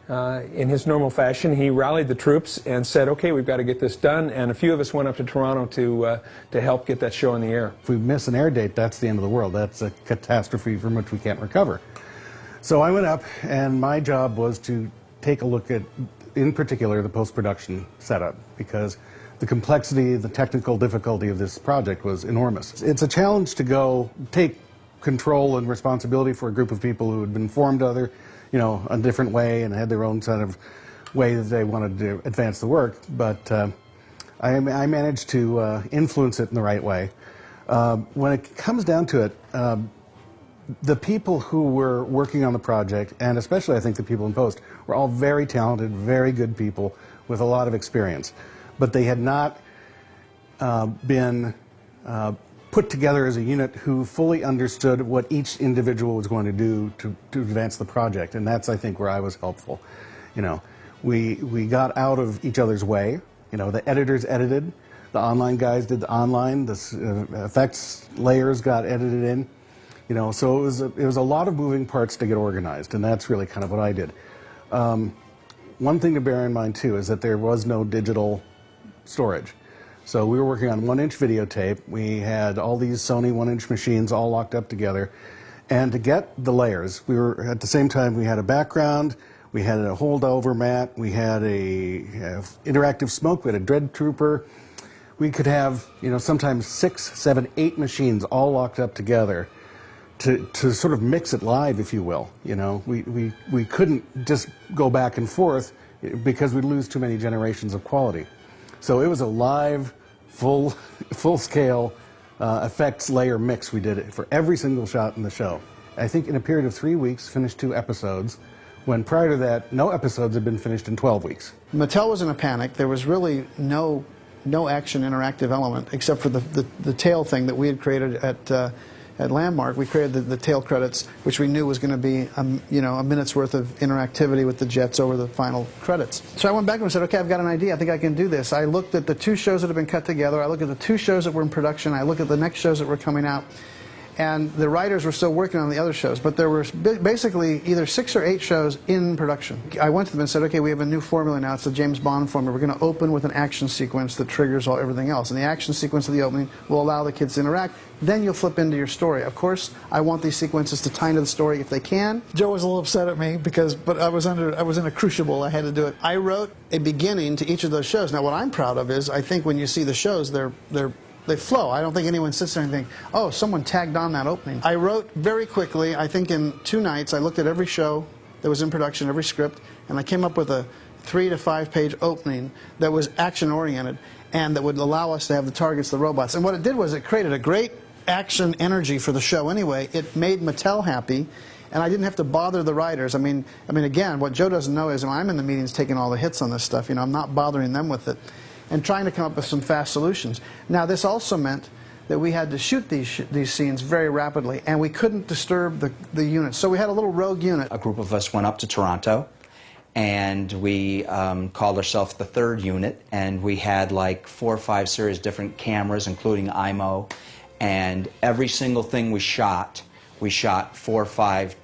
in his normal fashion, he rallied the troops and said, okay, we've got to get this done. And a few of us went up to Toronto to help get that show on the air. If we miss an air date, that's the end of the world. That's a catastrophe from which we can't recover. So I went up, and my job was to take a look at, in particular, the post-production setup, because the complexity, the technical difficulty of this project was enormous. It's a challenge to go take control and responsibility for a group of people who had been formed a different way and had their own set of way that they wanted to advance the work. But I managed to influence it in the right way. When it comes down to it, the people who were working on the project, and especially I think the people in post, were all very talented, very good people with a lot of experience. But they had not been put together as a unit who fully understood what each individual was going to do to advance the project, and that's, I think, where I was helpful. You know, we got out of each other's way. You know, the editors edited, the online guys did the online, the effects layers got edited in. You know, so it was a lot of moving parts to get organized, and that's really kind of what I did. One thing to bear in mind, too, is that there was no digital storage. So we were working on 1-inch videotape. We had all these Sony 1-inch machines all locked up together. And to get the layers, we were, at the same time, we had a background, we had a holdover mat, we had a interactive smoke, we had a dread trooper. We could have, you know, sometimes 6, 7, 8 machines all locked up together to sort of mix it live, if you will. You know, we couldn't just go back and forth because we'd lose too many generations of quality. So it was a live, full-scale effects layer mix. We did it for every single shot in the show. I think in a period of 3 weeks, finished 2 episodes, when prior to that, no episodes had been finished in 12 weeks. Mattel was in a panic. There was really no action interactive element except for the tail thing that we had created at Landmark. We created the tail credits, which we knew was going to be you know, a minute's worth of interactivity with the jets over the final credits. So I went back and said, okay, I've got an idea. I think I can do this. I looked at the 2 shows that have been cut together. I looked at the 2 shows that were in production. I looked at the next shows that were coming out. And the writers were still working on the other shows, but there were basically either 6 or 8 shows in production. I went to them and said, okay, we have a new formula now. It's the James Bond formula. We're going to open with an action sequence that triggers everything else. And the action sequence of the opening will allow the kids to interact. Then you'll flip into your story. Of course, I want these sequences to tie into the story if they can. Joe was a little upset at me but I was in a crucible. I had to do it. I wrote a beginning to each of those shows. Now, what I'm proud of is I think when you see the shows, they flow. I don't think anyone sits there and thinks, oh, someone tagged on that opening. I wrote very quickly. I think in 2 nights, I looked at every show that was in production, every script, and I came up with a 3 to 5 page opening that was action-oriented and that would allow us to have the targets, the robots. And what it did was it created a great action energy for the show anyway. It made Mattel happy, and I didn't have to bother the writers. I mean, again, what Joe doesn't know is when I'm in the meetings taking all the hits on this stuff, you know, I'm not bothering them with it, and trying to come up with some fast solutions. Now, this also meant that we had to shoot these scenes very rapidly, and we couldn't disturb the units. So we had a little rogue unit. A group of us went up to Toronto, and we called ourselves the 3rd unit, and we had like 4 or 5 series different cameras, including IMO, and every single thing we shot 4 or 5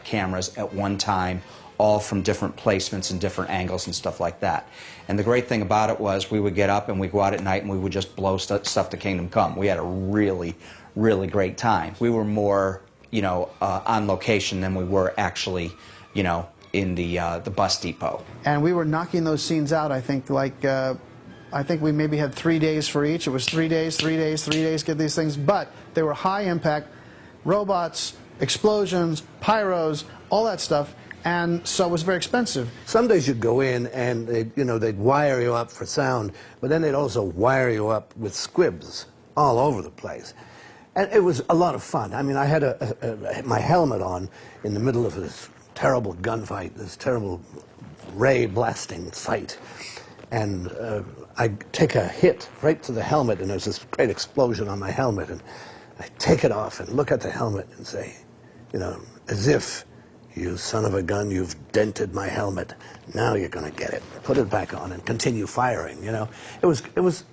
cameras at one time, all from different placements and different angles and stuff like that. And the great thing about it was we would get up and we'd go out at night and we would just blow stuff to Kingdom Come. We had a really, really great time. We were more, you know, on location than we were actually, you know, in the bus depot. And we were knocking those scenes out, I think, like, I think we maybe had 3 days for each. It was 3 days, 3 days, 3 days, get these things. But they were high impact, robots, explosions, pyros, all that stuff. And so it was very expensive. Some days you'd go in and they'd wire you up for sound, but then they'd also wire you up with squibs all over the place. And it was a lot of fun. I mean, I had my helmet on in the middle of this terrible gunfight, this terrible ray blasting fight. And I'd take a hit right to the helmet, and there's this great explosion on my helmet. And I take it off and look at the helmet and say, you know, as if, you son of a gun, you've dented my helmet. Now you're going to get it. Put it back on and continue firing, you know. It was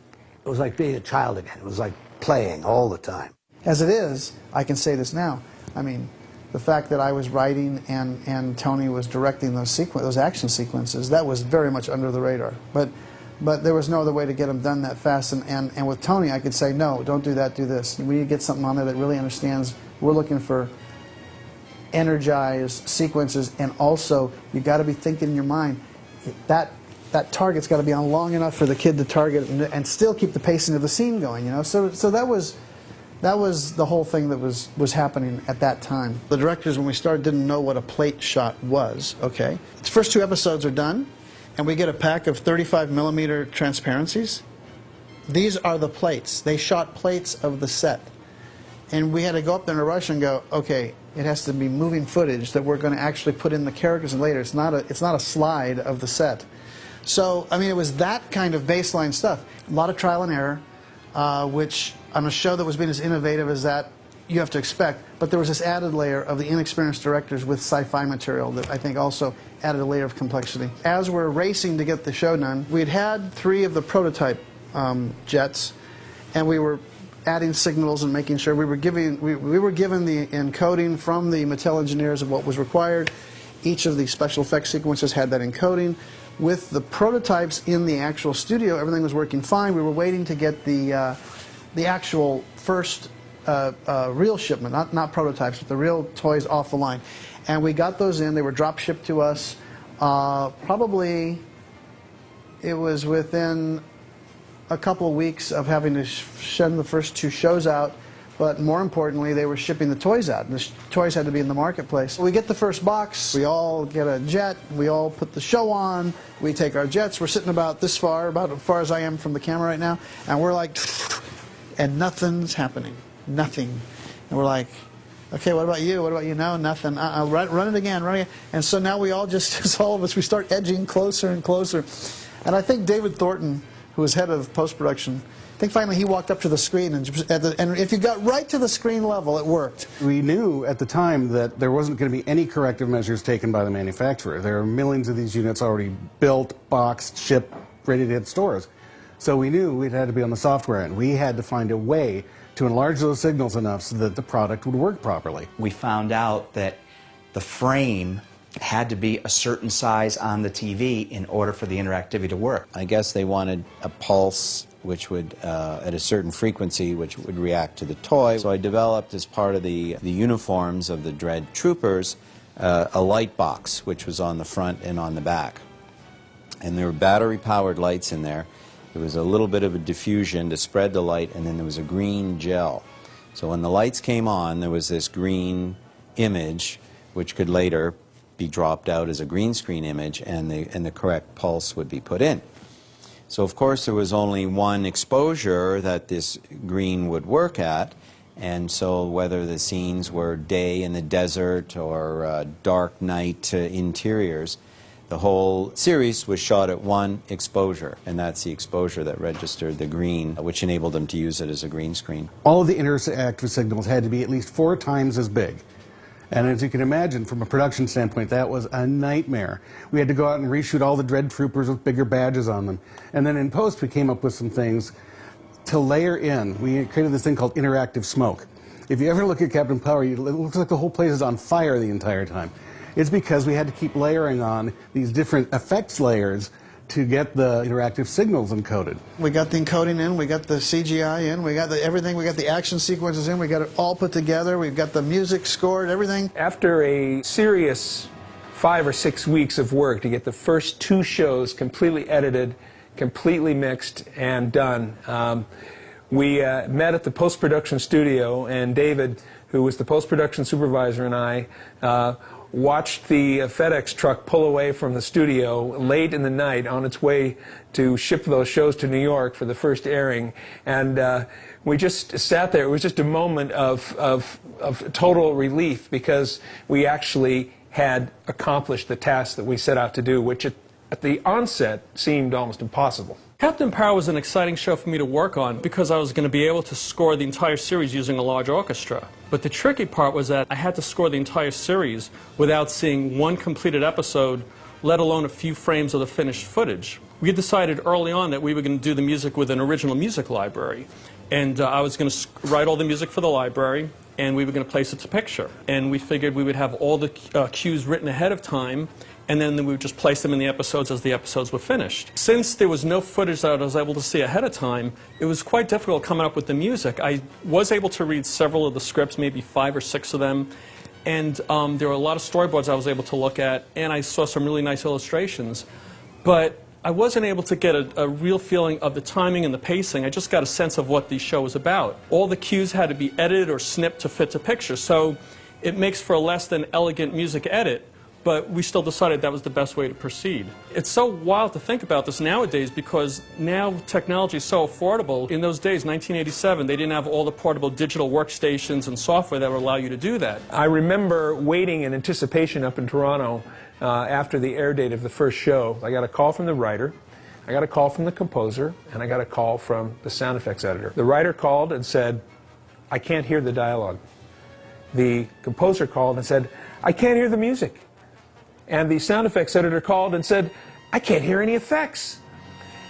like being a child again. It was like playing all the time. As it is, I can say this now. I mean, the fact that I was writing and Tony was directing those action sequences, that was very much under the radar. But there was no other way to get them done that fast. And with Tony, I could say, no, don't do that, do this. We need to get something on there that really understands. We're looking for energized sequences, and also you've got to be thinking in your mind that target's got to be on long enough for the kid to target and still keep the pacing of the scene going, you know. So that was the whole thing that was happening at that time. The directors, when we started, didn't know what a plate shot was. Okay, the first 2 episodes are done, and we get a pack of 35mm transparencies. These are the plates. They shot plates of the set. And we had to go up there in a rush and go, okay, it has to be moving footage that we're going to actually put in the characters and later. It's not a slide of the set. So, I mean, it was that kind of baseline stuff. A lot of trial and error, which on a show that was being as innovative as that you have to expect, but there was this added layer of the inexperienced directors with sci-fi material that I think also added a layer of complexity. As we're racing to get the show done, we'd had 3 of the prototype jets, and we were adding signals and making sure we were given the encoding from the Mattel engineers of what was required. Each of the special effects sequences had that encoding. With the prototypes in the actual studio, everything was working fine. We were waiting to get the actual first real shipment, not prototypes, but the real toys off the line. And we got those in. They were drop shipped to us. Probably it was within a couple of weeks of having to send the first 2 shows out, but more importantly, they were shipping the toys out, and the toys had to be in the marketplace. We get the first box, we all get a jet, we all put the show on, we take our jets, we're sitting about this far, about as far as I am from the camera right now, and we're like, and nothing's happening, nothing. And we're like, okay, what about you? What about you? No, nothing. Run it again, run it again. And so now we all just, all of us, we start edging closer and closer. And I think David Thornton, who was head of post-production, I think finally he walked up to the screen, and if you got right to the screen level, it worked. We knew at the time that there wasn't going to be any corrective measures taken by the manufacturer. There are millions of these units already built, boxed, shipped, ready to hit stores. So we knew we'd had to be on the software end. We had to find a way to enlarge those signals enough so that the product would work properly. We found out that the frame had to be a certain size on the TV in order for the interactivity to work. I guess they wanted a pulse which would, at a certain frequency, which would react to the toy. So I developed, as part of the uniforms of the Dread Troopers, a light box, which was on the front and on the back. And there were battery-powered lights in there. There was a little bit of a diffusion to spread the light, and then there was a green gel. So when the lights came on, there was this green image, which could later be dropped out as a green screen image, and the correct pulse would be put in. So of course there was only one exposure that this green would work at, and so whether the scenes were day in the desert or dark night interiors, the whole series was shot at one exposure, and that's the exposure that registered the green, which enabled them to use it as a green screen. All of the interactive signals had to be at least 4 times as big. And as you can imagine, from a production standpoint, that was a nightmare. We had to go out and reshoot all the Dread Troopers with bigger badges on them. And then in post, we came up with some things to layer in. We created this thing called interactive smoke. If you ever look at Captain Power, it looks like the whole place is on fire the entire time. It's because we had to keep layering on these different effects layers to get the interactive signals encoded. We got the encoding in, we got the CGI in, we got everything, we got the action sequences in, we got it all put together, we've got the music scored, everything. After a serious 5 or 6 weeks of work to get the first 2 shows completely edited, completely mixed, and done, we met at the post-production studio, and David, who was the post-production supervisor, and I watched the FedEx truck pull away from the studio late in the night on its way to ship those shows to New York for the first airing. And we just sat there. It was just a moment of total relief, because we actually had accomplished the task that we set out to do, which at the onset seemed almost impossible. Captain Power was an exciting show for me to work on because I was going to be able to score the entire series using a large orchestra. But the tricky part was that I had to score the entire series without seeing one completed episode, let alone a few frames of the finished footage. We decided early on that we were going to do the music with an original music library. And I was going to write all the music for the library, and we were going to place it to picture. And we figured we would have all the cues written ahead of time, and then we would just place them in the episodes as the episodes were finished. Since there was no footage that I was able to see ahead of time, it was quite difficult coming up with the music. I was able to read several of the scripts, maybe 5 or 6 of them, and there were a lot of storyboards I was able to look at, and I saw some really nice illustrations. But I wasn't able to get a real feeling of the timing and the pacing. I just got a sense of what the show was about. All the cues had to be edited or snipped to fit the picture, so it makes for a less than elegant music edit, but we still decided that was the best way to proceed. It's so wild to think about this nowadays, because now technology is so affordable. In those days, 1987, they didn't have all the portable digital workstations and software that would allow you to do that. I remember waiting in anticipation up in Toronto after the air date of the first show. I got a call from the writer. I got a call from the composer, and I got a call from the sound effects editor. The writer called and said, I can't hear the dialogue. The composer called and said, I can't hear the music. And the sound effects editor called and said, I can't hear any effects.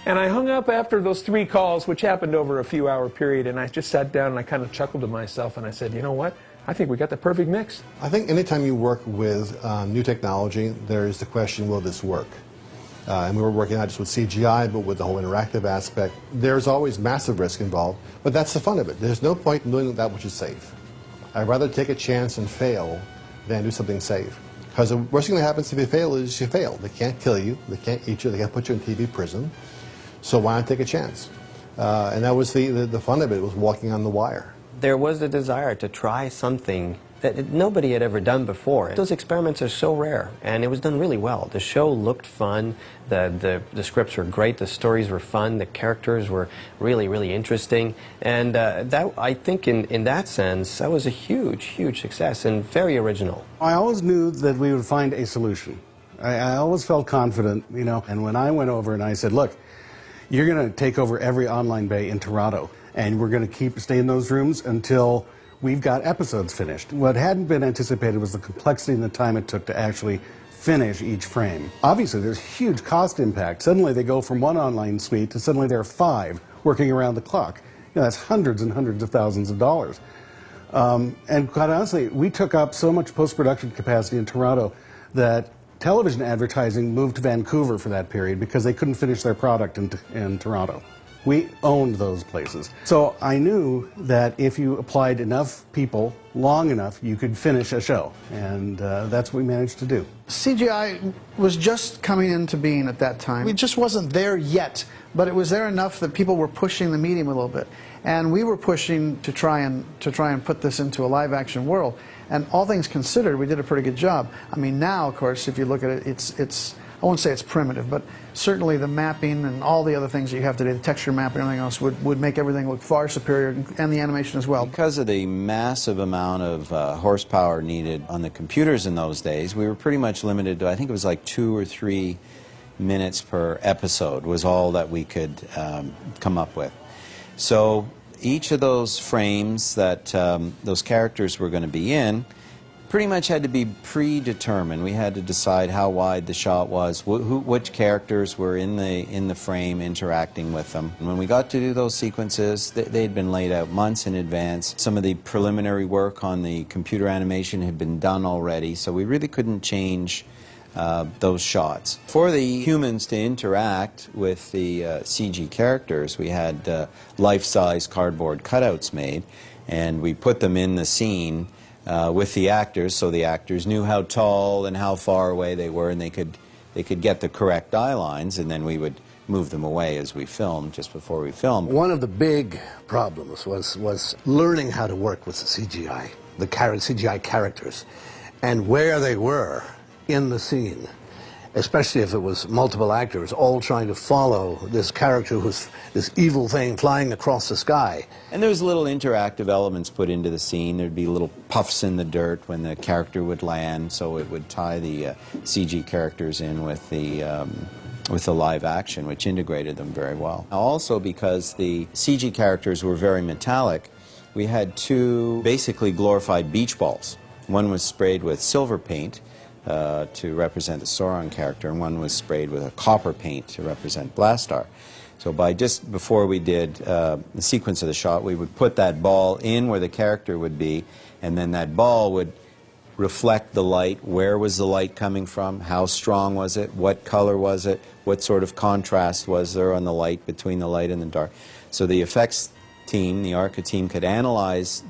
And I hung up after those 3 calls, which happened over a few-hour period, and I just sat down and I kind of chuckled to myself, and I said, you know what? I think we got the perfect mix. I think anytime you work with new technology, there is the question, will this work? And we were working not just with CGI, but with the whole interactive aspect. There's always massive risk involved, but that's the fun of it. There's no point in doing that which is safe. I'd rather take a chance and fail than do something safe. Because the worst thing that happens if you fail is you fail. They can't kill you, they can't eat you, they can't put you in TV prison. So why not take a chance? And that was the fun of it, was walking on the wire. There was a desire to try something that nobody had ever done before. Those experiments are so rare, and it was done really well. The show looked fun, the scripts were great, the stories were fun, the characters were really, really interesting, and that, I think in that sense, that was a huge, huge success and very original. I always knew that we would find a solution. I always felt confident, you know, and when I went over and I said, look, you're going to take over every online bay in Toronto, and we're going to stay in those rooms until we've got episodes finished. What hadn't been anticipated was the complexity and the time it took to actually finish each frame. Obviously, there's huge cost impact. Suddenly they go from one online suite to suddenly there are 5 working around the clock. You know, that's hundreds and hundreds of thousands of dollars. And quite honestly, we took up so much post-production capacity in Toronto that television advertising moved to Vancouver for that period because they couldn't finish their product in Toronto. We owned those places. So I knew that if you applied enough people long enough, you could finish a show. And that's what we managed to do. CGI was just coming into being at that time. It just wasn't there yet, but it was there enough that people were pushing the medium a little bit. And we were pushing to try and put this into a live-action world. And all things considered, we did a pretty good job. I mean, now, of course, if you look at it, it's I won't say it's primitive, but certainly the mapping and all the other things that you have to do, the texture mapping and everything else, would make everything look far superior, and the animation as well. Because of the massive amount of horsepower needed on the computers in those days, we were pretty much limited to, I think it was like 2 or 3 minutes per episode was all that we could come up with. So each of those frames that those characters were going to be in pretty much had to be predetermined. We had to decide how wide the shot was, which characters were in the frame interacting with them. And when we got to do those sequences, they'd been laid out months in advance. Some of the preliminary work on the computer animation had been done already, so we really couldn't change those shots. For the humans to interact with the CG characters, we had life-size cardboard cutouts made, and we put them in the scene with the actors, so the actors knew how tall and how far away they were, and they could get the correct eye lines, and then we would move them away as we filmed, just before we filmed. One of the big problems was learning how to work with the CGI, the CGI characters, and where they were in the scene, especially if it was multiple actors all trying to follow this character who's this evil thing flying across the sky. And there was little interactive elements put into the scene. There'd be little puffs in the dirt when the character would land, so it would tie the CG characters in with the live action, which integrated them very well. Also, because the CG characters were very metallic, we had 2 basically glorified beach balls. One was sprayed with silver paint to represent the Sauron character, and one was sprayed with a copper paint to represent Blastar. So just before we did the sequence of the shot, we would put that ball in where the character would be, and then that ball would reflect the light. Where was the light coming from? How strong was it? What color was it? What sort of contrast was there on the light, between the light and the dark? So the effects team, the ARCA team, could analyze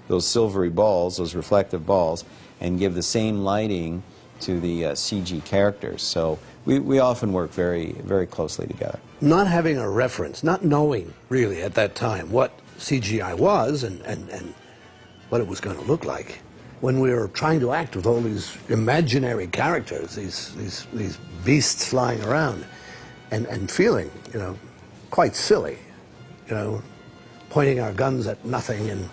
those silvery balls, those reflective balls, and give the same lighting to the CG characters. So we often work very, very closely together. Not having a reference, not knowing really at that time what CGI was and what it was going to look like, when we were trying to act with all these imaginary characters, these beasts flying around, and feeling, you know, quite silly, you know, pointing our guns at nothing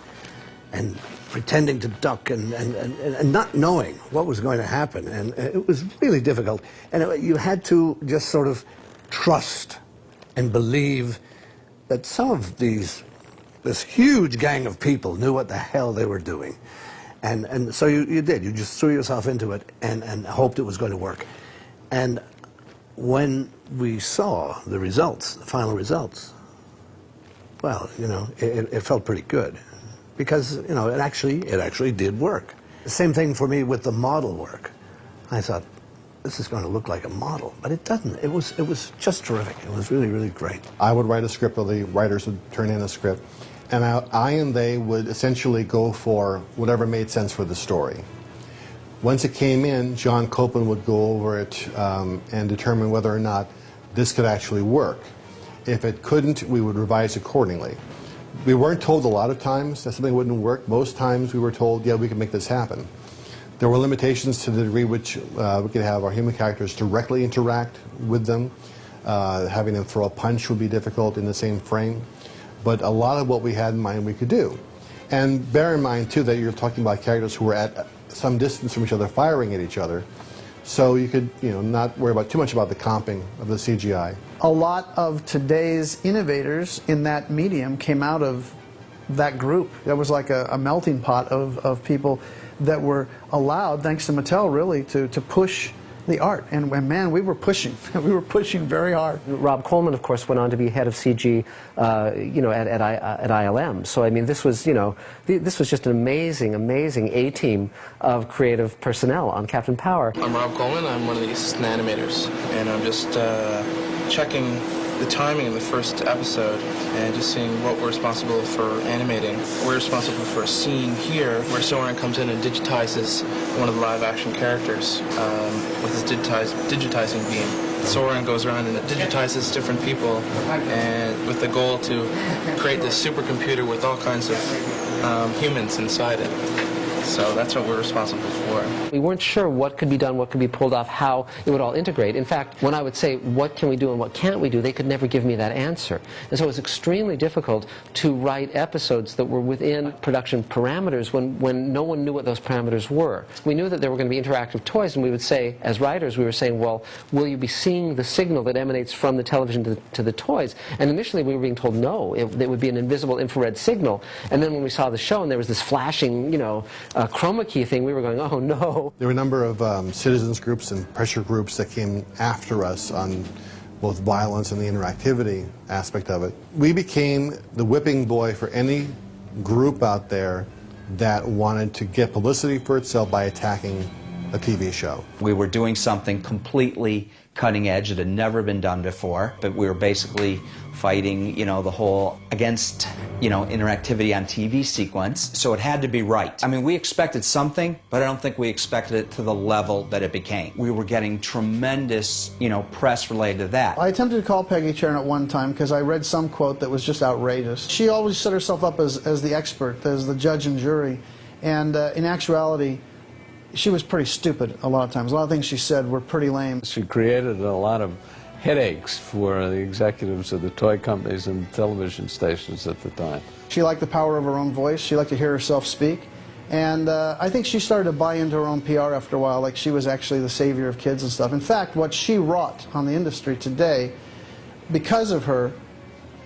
and pretending to duck and not knowing what was going to happen. And it was really difficult. And you had to just sort of trust and believe that some of this huge gang of people knew what the hell they were doing. And so you did. You just threw yourself into it and hoped it was going to work. And when we saw the results, the final results, well, you know, it felt pretty good. Because, you know, it actually did work. The same thing for me with the model work. I thought, this is going to look like a model, but it doesn't. It was just terrific. It was really, really great. I would write a script, or the writers would turn in a script, and I and they would essentially go for whatever made sense for the story. Once it came in, John Copeland would go over it and determine whether or not this could actually work. If it couldn't, we would revise accordingly. We weren't told a lot of times that something wouldn't work. Most times we were told, yeah, we can make this happen. There were limitations to the degree which we could have our human characters directly interact with them. Having them throw a punch would be difficult in the same frame. But a lot of what we had in mind we could do. And bear in mind, too, that you're talking about characters who were at some distance from each other, firing at each other. So you could, you know, not worry about too much about the comping of the CGI. A lot of today's innovators in that medium came out of that group. That was like a melting pot of people that were allowed, thanks to Mattel, really, to push the art. And man, we were pushing. We were pushing very hard. Rob Coleman, of course, went on to be head of CG, you know, at ILM. So I mean, this was, you know, this was just an amazing, amazing A-team of creative personnel on Captain Power. I'm Rob Coleman. I'm one of the assistant animators, and I'm just checking the timing of the first episode and just seeing what we're responsible for animating. We're responsible for a scene here where Soren comes in and digitizes one of the live-action characters with his digitizing beam. Soren goes around and digitizes different people, and with the goal to create this supercomputer with all kinds of humans inside it. So that's what we're responsible for. We weren't sure what could be done, what could be pulled off, how it would all integrate. In fact, when I would say, what can we do and what can't we do, they could never give me that answer. And so it was extremely difficult to write episodes that were within production parameters when no one knew what those parameters were. We knew that there were going to be interactive toys, and we would say, as writers, we were saying, well, will you be seeing the signal that emanates from the television to the toys? And initially we were being told no, it would be an invisible infrared signal. And then when we saw the show and there was this flashing, you know, chroma key thing, we were going, oh no. There were a number of citizens groups and pressure groups that came after us on both violence and the interactivity aspect of it. We became the whipping boy for any group out there that wanted to get publicity for itself by attacking a TV show. We were doing something completely cutting edge that had never been done before, but we were basically fighting, you know, the whole against, you know, interactivity on TV sequence, so it had to be right. I mean, we expected something, but I don't think we expected it to the level that it became. We were getting tremendous, you know, press related to that. I attempted to call Peggy Chen at one time because I read some quote that was just outrageous. She always set herself up as the expert, as the judge and jury, and in actuality, she was pretty stupid a lot of times. A lot of things she said were pretty lame. She created a lot of headaches for the executives of the toy companies and television stations at the time. She liked the power of her own voice. She liked to hear herself speak. And I think she started to buy into her own PR after a while, like she was actually the savior of kids and stuff. In fact, what she wrought on the industry today, because of her,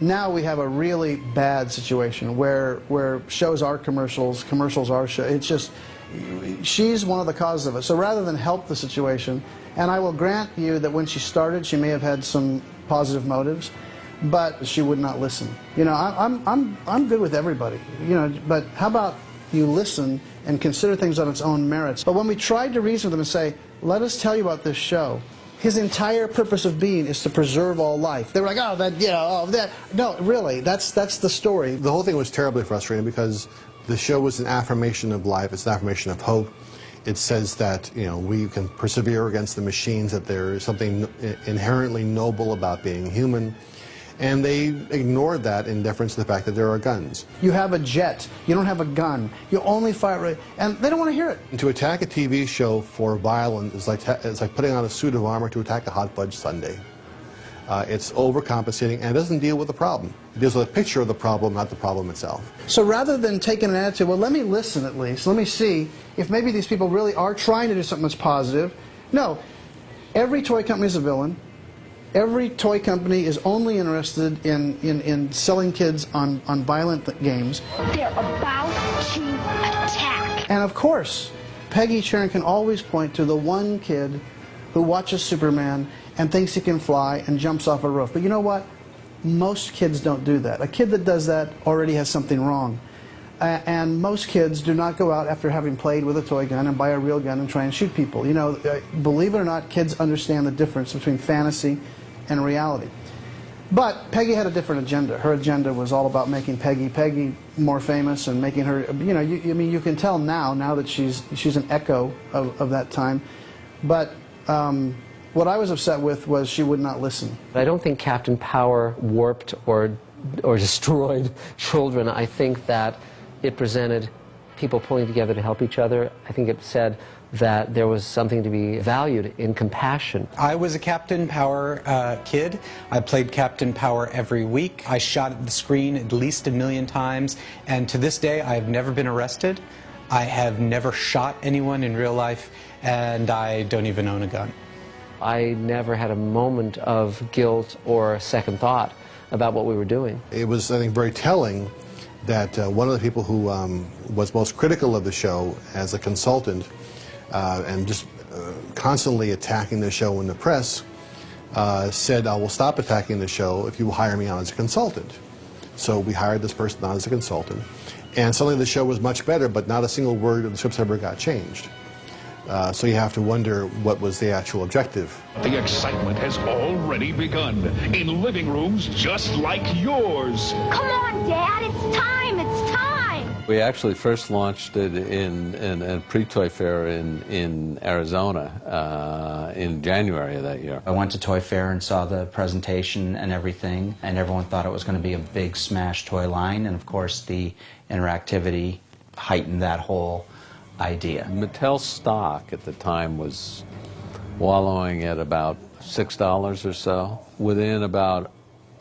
now we have a really bad situation where shows are commercials, commercials are shows. It's just, she's one of the causes of it. So rather than help the situation, and I will grant you that when she started, she may have had some positive motives, but she would not listen. You know, I'm good with everybody, you know, but how about you listen and consider things on its own merits? But when we tried to reason with them and say, let us tell you about this show, his entire purpose of being is to preserve all life. They were like, oh, that, you know, oh, that. No, really, that's the story. The whole thing was terribly frustrating because the show was an affirmation of life. It's an affirmation of hope. It says that, you know, we can persevere against the machines, that there is something inherently noble about being human. And they ignored that in deference to the fact that there are guns. You have a jet. You don't have a gun. You only fire, and they don't want to hear it. And to attack a TV show for violence is like putting on a suit of armor to attack a hot fudge sundae. It's overcompensating, and it doesn't deal with the problem. It deals with a picture of the problem, not the problem itself. So rather than taking an attitude, well, let me listen at least, let me see if maybe these people really are trying to do something that's positive. No, every toy company is a villain. Every toy company is only interested in selling kids on violent games. They're about to attack. And of course, Peggy Sharon can always point to the one kid who watches Superman and thinks he can fly and jumps off a roof. But you know what? Most kids don't do that. A kid that does that already has something wrong. And most kids do not go out after having played with a toy gun and buy a real gun and try and shoot people. You know, believe it or not, kids understand the difference between fantasy and reality. But Peggy had a different agenda. Her agenda was all about making Peggy more famous and making her, you know, I mean, you can tell now that she's an echo of that time. But what I was upset with was she would not listen. I don't think Captain Power warped or destroyed children. I think that it presented people pulling together to help each other. I think it said that there was something to be valued in compassion. I was a Captain Power kid. I played Captain Power every week. I shot at the screen at least 1 million times, and to this day I have never been arrested. I have never shot anyone in real life, and I don't even own a gun. I never had a moment of guilt or second thought about what we were doing. It was, I think, very telling that one of the people who was most critical of the show as a consultant and just constantly attacking the show in the press said, I will stop attacking the show if you will hire me on as a consultant. So we hired this person on as a consultant, and suddenly the show was much better, but not a single word of the scripts ever got changed. So you have to wonder what was the actual objective. The excitement has already begun in living rooms just like yours. Come on, Dad, it's time, it's time. We actually first launched it in a pre-Toy Fair in Arizona in January of that year. I went to Toy Fair and saw the presentation and everything, and everyone thought it was going to be a big smash toy line, and of course the interactivity heightened that whole idea. Mattel stock at the time was wallowing at about $6 or so. Within about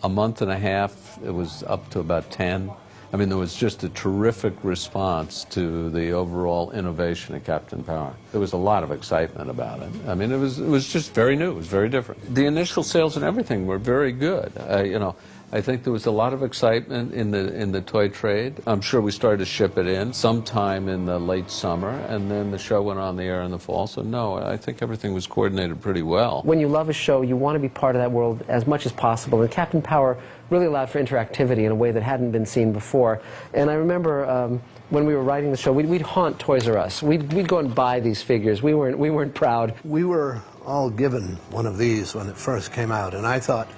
a month and a half, it was up to about 10. I mean, there was just a terrific response to the overall innovation of Captain Power. There was a lot of excitement about it. I mean, it was just very new. It was very different. The initial sales and everything were very good. You know, I think there was a lot of excitement in the toy trade. I'm sure we started to ship it in sometime in the late summer, and then the show went on the air in the fall. So no, I think everything was coordinated pretty well. When you love a show, you want to be part of that world as much as possible, and Captain Power really allowed for interactivity in a way that hadn't been seen before. And I remember when we were writing the show, we'd haunt Toys R Us. We'd go and buy these figures. We weren't proud. We were all given one of these when it first came out, and I thought,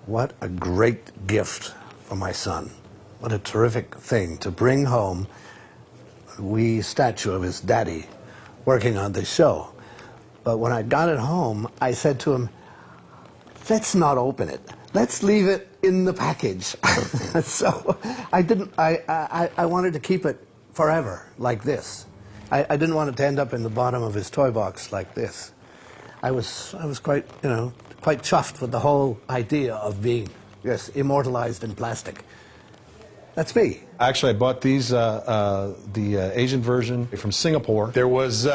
what a great gift for my son. What a terrific thing to bring home a wee statue of his daddy working on this show. But when I got it home, I said to him, let's not open it. Let's leave it in the package. So I wanted to keep it forever like this. I didn't want it to end up in the bottom of his toy box like this. I was quite, you know, quite chuffed with the whole idea of being, yes, immortalized in plastic. That's me. Actually, I bought these, the Asian version from Singapore. There was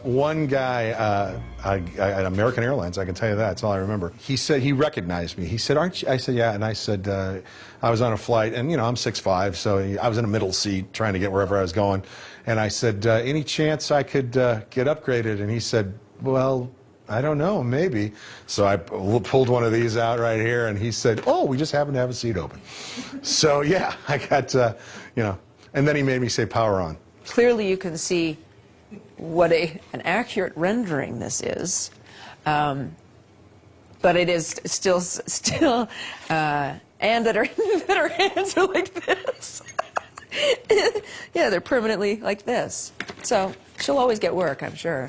one guy at American Airlines, I can tell you that, that's all I remember. He said, he recognized me. He said, aren't you? I said, yeah, and I said, I was on a flight, and you know, I'm 6'5", so I was in a middle seat trying to get wherever I was going. And I said, any chance I could get upgraded? And he said, well, I don't know, maybe. So I pulled one of these out right here, and he said, oh, we just happen to have a seat open. So yeah, I got, you know, and then he made me say power on. Clearly you can see what an accurate rendering this is, but it is still and that her hands are like this. Yeah, they're permanently like this. So she'll always get work, I'm sure.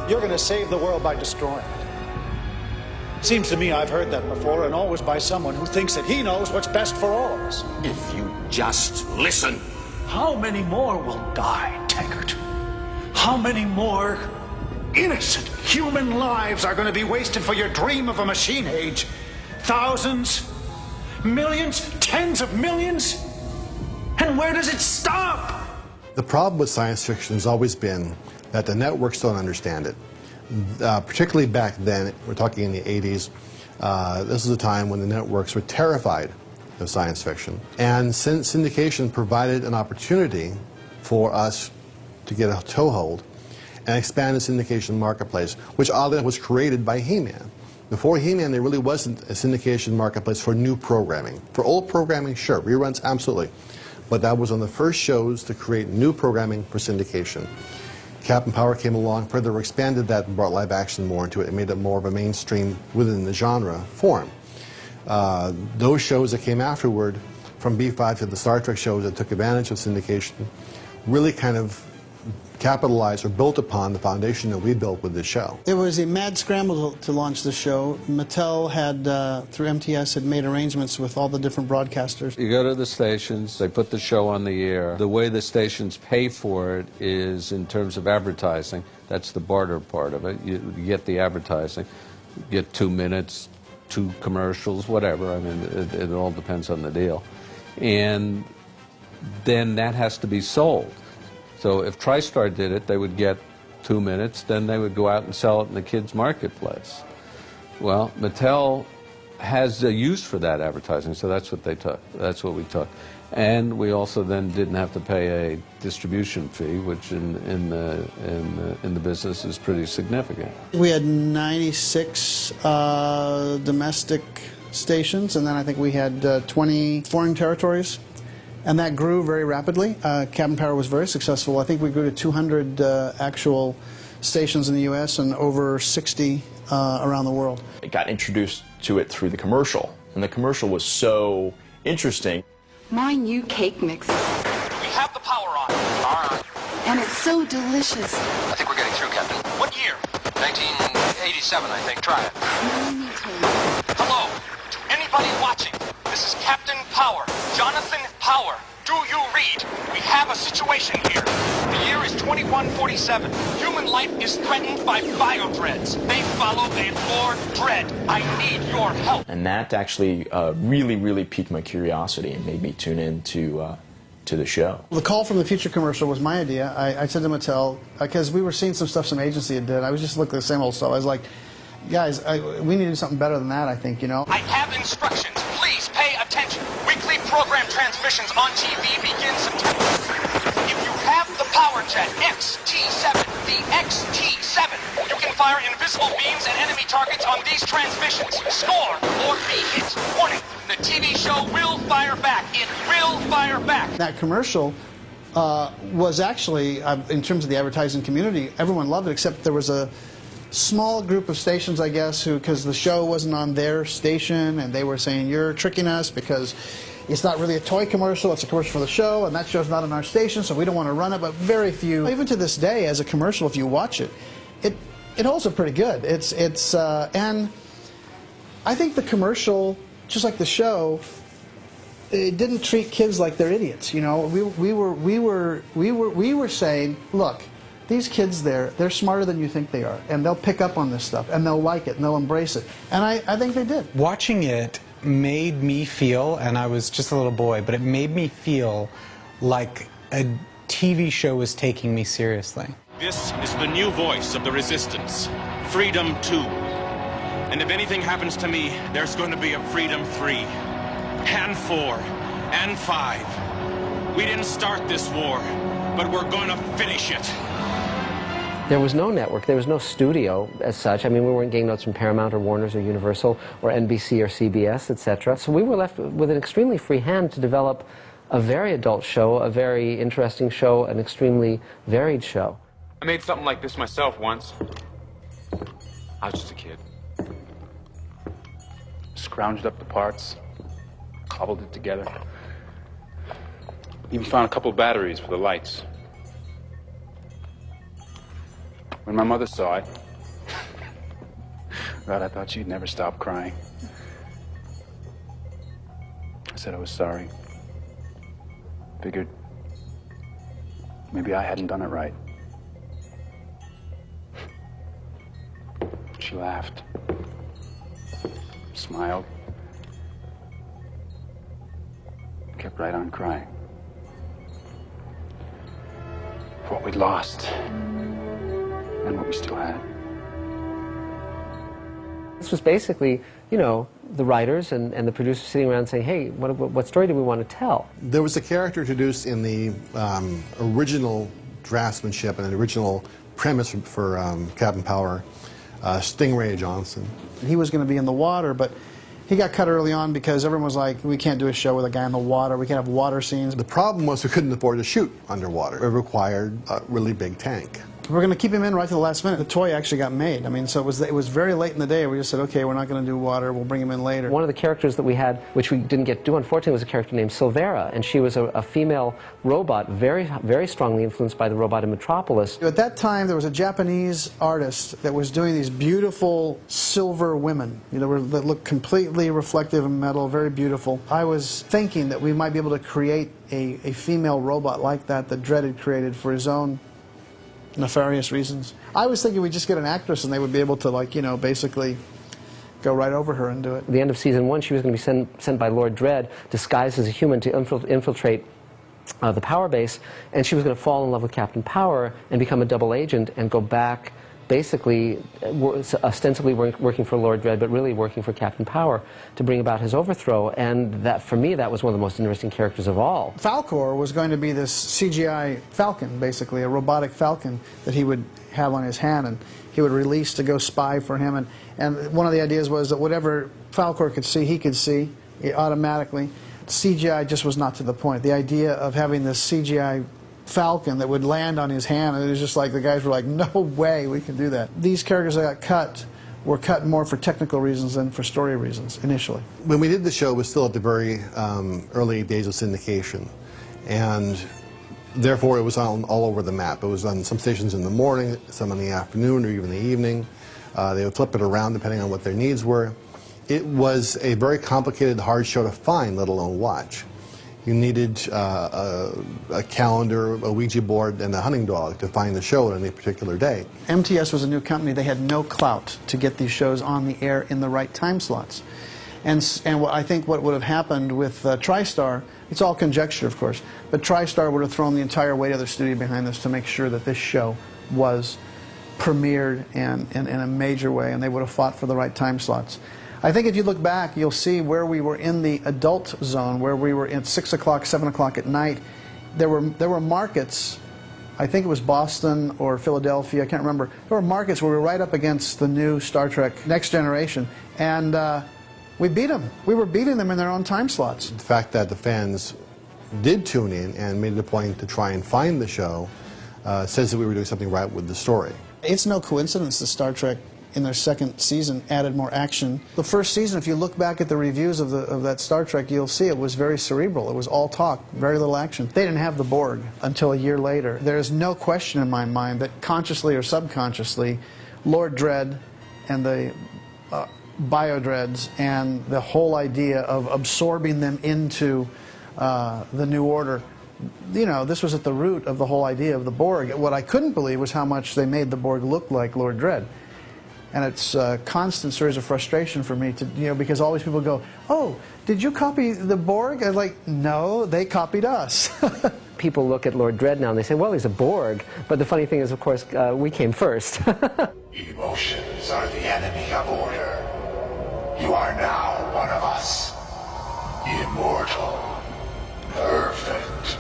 You're going to save the world by destroying it. Seems to me I've heard that before, and always by someone who thinks that he knows what's best for all of us. If you just listen. How many more will die, Taggart? How many more innocent human lives are going to be wasted for your dream of a machine age? Thousands? Millions? Tens of millions? And where does it stop? The problem with science fiction has always been that the networks don't understand it. particularly back then, we're talking in the 80s, this is a time when the networks were terrified of science fiction. And syndication provided an opportunity for us to get a toehold and expand the syndication marketplace, which oddly enough was created by He-Man. Before He-Man, there really wasn't a syndication marketplace for new programming. For old programming, sure, reruns, absolutely. But that was one of the first shows to create new programming for syndication. Captain Power came along, further expanded that and brought live action more into it and made it more of a mainstream within the genre form. Those shows that came afterward, from B5 to the Star Trek shows that took advantage of syndication, really kind of capitalized or built upon the foundation that we built with this show. It was a mad scramble to launch the show. Mattel had, through MTS, had made arrangements with all the different broadcasters. You go to the stations, they put the show on the air. The way the stations pay for it is in terms of advertising. That's the barter part of it. You get the advertising, you get 2 minutes, 2 commercials, whatever. I mean, it all depends on the deal. And then that has to be sold. So if TriStar did it, they would get 2 minutes, then they would go out and sell it in the kids' marketplace. Well, Mattel has a use for that advertising, so that's what they took. That's what we took. And we also then didn't have to pay a distribution fee, which in the business is pretty significant. We had 96 domestic stations, and then I think we had 20 foreign territories. And that grew very rapidly. Captain Power was very successful. I think we grew to 200 actual stations in the U.S. and over 60 around the world. I got introduced to it through the commercial, and the commercial was so interesting. My new cake mix. We have the power on. All right. And it's so delicious. I think we're getting through, Captain. What year? 1987, I think. Try it. Hello. To anybody watching, this is Captain Power. Jonathan Power. Do you read? We have a situation here. The year is 2147. Human life is threatened by biodreads. They follow a Lord Dread. I need your help. And that actually really piqued my curiosity and made me tune in to the show. The Call from the Future commercial was my idea. I said to Mattel, because we were seeing some stuff some agency had did. I was just looking at the same old stuff. I was like, guys, we need to do something better than that, I think, you know. I have instructions. Please pay attention. Weekly program transmissions on TV begin September. If you have the Power Jet XT7, the XT7, you can fire invisible beams at enemy targets on these transmissions. Score or be hit. Warning, the TV show will fire back. It will fire back. That commercial was actually, in terms of the advertising community, everyone loved it, except there was a small group of stations, I guess, who, because the show wasn't on their station, and they were saying, you're tricking us because it's not really a toy commercial, it's a commercial for the show, and that show's not on our station, so we don't want to run it. But very few, even to this day, as a commercial, if you watch it, it holds up pretty good. And I think the commercial, just like the show, it didn't treat kids like they're idiots. You know, we were saying, look, these kids they're smarter than you think they are, and they'll pick up on this stuff, and they'll like it, and they'll embrace it. And I think they did. Watching it made me feel, and I was just a little boy, but it made me feel like a TV show was taking me seriously. This is the new voice of the Resistance, Freedom 2. And if anything happens to me, there's going to be a Freedom 3, and 4, and 5. We didn't start this war, but we're going to finish it. There was no network, there was no studio as such. I mean, we weren't getting notes from Paramount or Warner's or Universal or NBC or CBS, etc. So we were left with an extremely free hand to develop a very adult show, a very interesting show, an extremely varied show. I made something like this myself once. I was just a kid. Scrounged up the parts, cobbled it together. Even found a couple of batteries for the lights. When my mother saw it, God, I thought she'd never stop crying. I said I was sorry. Figured maybe I hadn't done it right. She laughed, smiled, kept right on crying. For what we'd lost and what we still had. This was basically, you know, the writers and the producers sitting around saying, hey, what story do we want to tell? There was a character introduced in the original draftsmanship and the original premise for Captain Power, Stingray Johnson. He was going to be in the water, but he got cut early on because everyone was like, we can't do a show with a guy in the water, we can't have water scenes. The problem was we couldn't afford to shoot underwater. It required a really big tank. We're going to keep him in right to the last minute. The toy actually got made. I mean, so it was very late in the day. We just said, okay, we're not going to do water. We'll bring him in later. One of the characters that we had, which we didn't get to do, unfortunately, was a character named Silvera, and she was a female robot, very, very strongly influenced by the robot in Metropolis. At that time, there was a Japanese artist that was doing these beautiful silver women, you know, that looked completely reflective of metal, very beautiful. I was thinking that we might be able to create a female robot like that Dredd had created for his own nefarious reasons. I was thinking we'd just get an actress and they would be able to, like, you know, basically go right over her and do it. At the end of season 1, she was going to be sent by Lord Dredd, disguised as a human, to infiltrate the Power base, and she was going to fall in love with Captain Power and become a double agent and go back, basically ostensibly working for Lord Dredd, but really working for Captain Power to bring about his overthrow. And that, for me, that was one of the most interesting characters of all. Falcor was going to be this CGI falcon, basically, a robotic falcon that he would have on his hand, and he would release to go spy for him. And one of the ideas was that whatever Falcor could see, he could see automatically. CGI just was not to the point. The idea of having this CGI falcon that would land on his hand, and it was just like the guys were like, no way we can do that. These characters that got cut were cut more for technical reasons than for story reasons initially. When we did the show, it was still at the very early days of syndication, and therefore it was on all over the map. It was on some stations in the morning, some in the afternoon, or even the evening. They would flip it around depending on what their needs were. It was a very complicated, hard show to find, let alone watch. You needed a calendar, a Ouija board, and a hunting dog to find the show on any particular day. MTS was a new company. They had no clout to get these shows on the air in the right time slots. And I think what would have happened with TriStar, it's all conjecture, of course, but TriStar would have thrown the entire weight of their studio behind this to make sure that this show was premiered in a major way, and they would have fought for the right time slots. I think if you look back, you'll see where we were in the adult zone, where we were at 6 o'clock, 7 o'clock at night. There were markets, I think it was Boston or Philadelphia, I can't remember. There were markets where we were right up against the new Star Trek Next Generation, and we beat them. We were beating them in their own time slots. The fact that the fans did tune in and made it a point to try and find the show says that we were doing something right with the story. It's no coincidence that Star Trek in their second season added more action. The first season, if you look back at the reviews of that Star Trek, you'll see it was very cerebral. It was all talk, very little action. They didn't have the Borg until a year later. There is no question in my mind that consciously or subconsciously, Lord Dredd and the Bio-Dreads and the whole idea of absorbing them into the New Order, you know, this was at the root of the whole idea of the Borg. What I couldn't believe was how much they made the Borg look like Lord Dredd. And it's a constant series of frustration for me, because all these people go, oh, did you copy the Borg? I'm like, no, they copied us. People look at Lord Dredd now and they say, well, he's a Borg. But the funny thing is, of course, we came first. Emotions are the enemy of order. You are now one of us. Immortal. Perfect.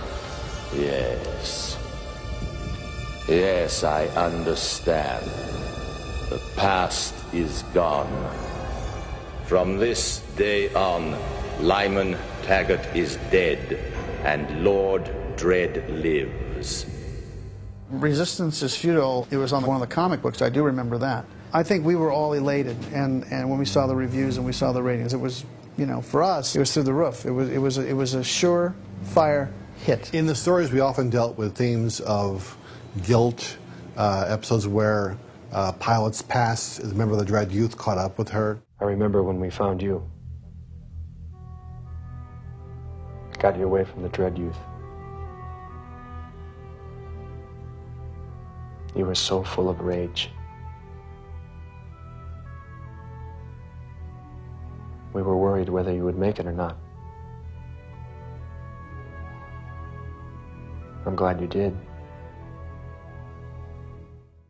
Yes. Yes, I understand. The past is gone. From this day on, Lyman Taggart is dead, and Lord Dredd lives. Resistance is futile. It was on one of the comic books. I do remember that. I think we were all elated, and when we saw the reviews and we saw the ratings, it was, for us, it was through the roof. It was a surefire hit. In the stories, we often dealt with themes of guilt, episodes where Pilot's past as a member of the Dredd Youth caught up with her. I remember when we found you. Got you away from the Dredd Youth. You were so full of rage. We were worried whether you would make it or not. I'm glad you did.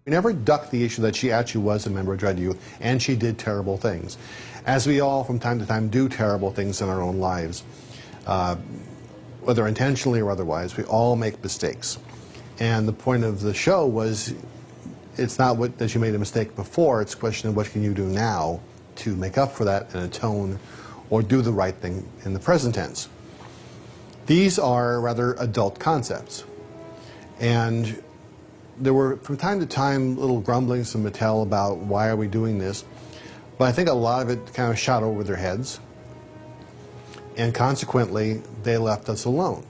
We never ducked the issue that she actually was a member of Dread Youth, and she did terrible things. As we all, from time to time, do terrible things in our own lives, whether intentionally or otherwise, we all make mistakes. And the point of the show was, it's not that you made a mistake before, it's a question of what can you do now to make up for that and atone or do the right thing in the present tense. These are rather adult concepts. And there were, from time to time, little grumblings from Mattel about why are we doing this. But I think a lot of it kind of shot over their heads. And consequently, they left us alone.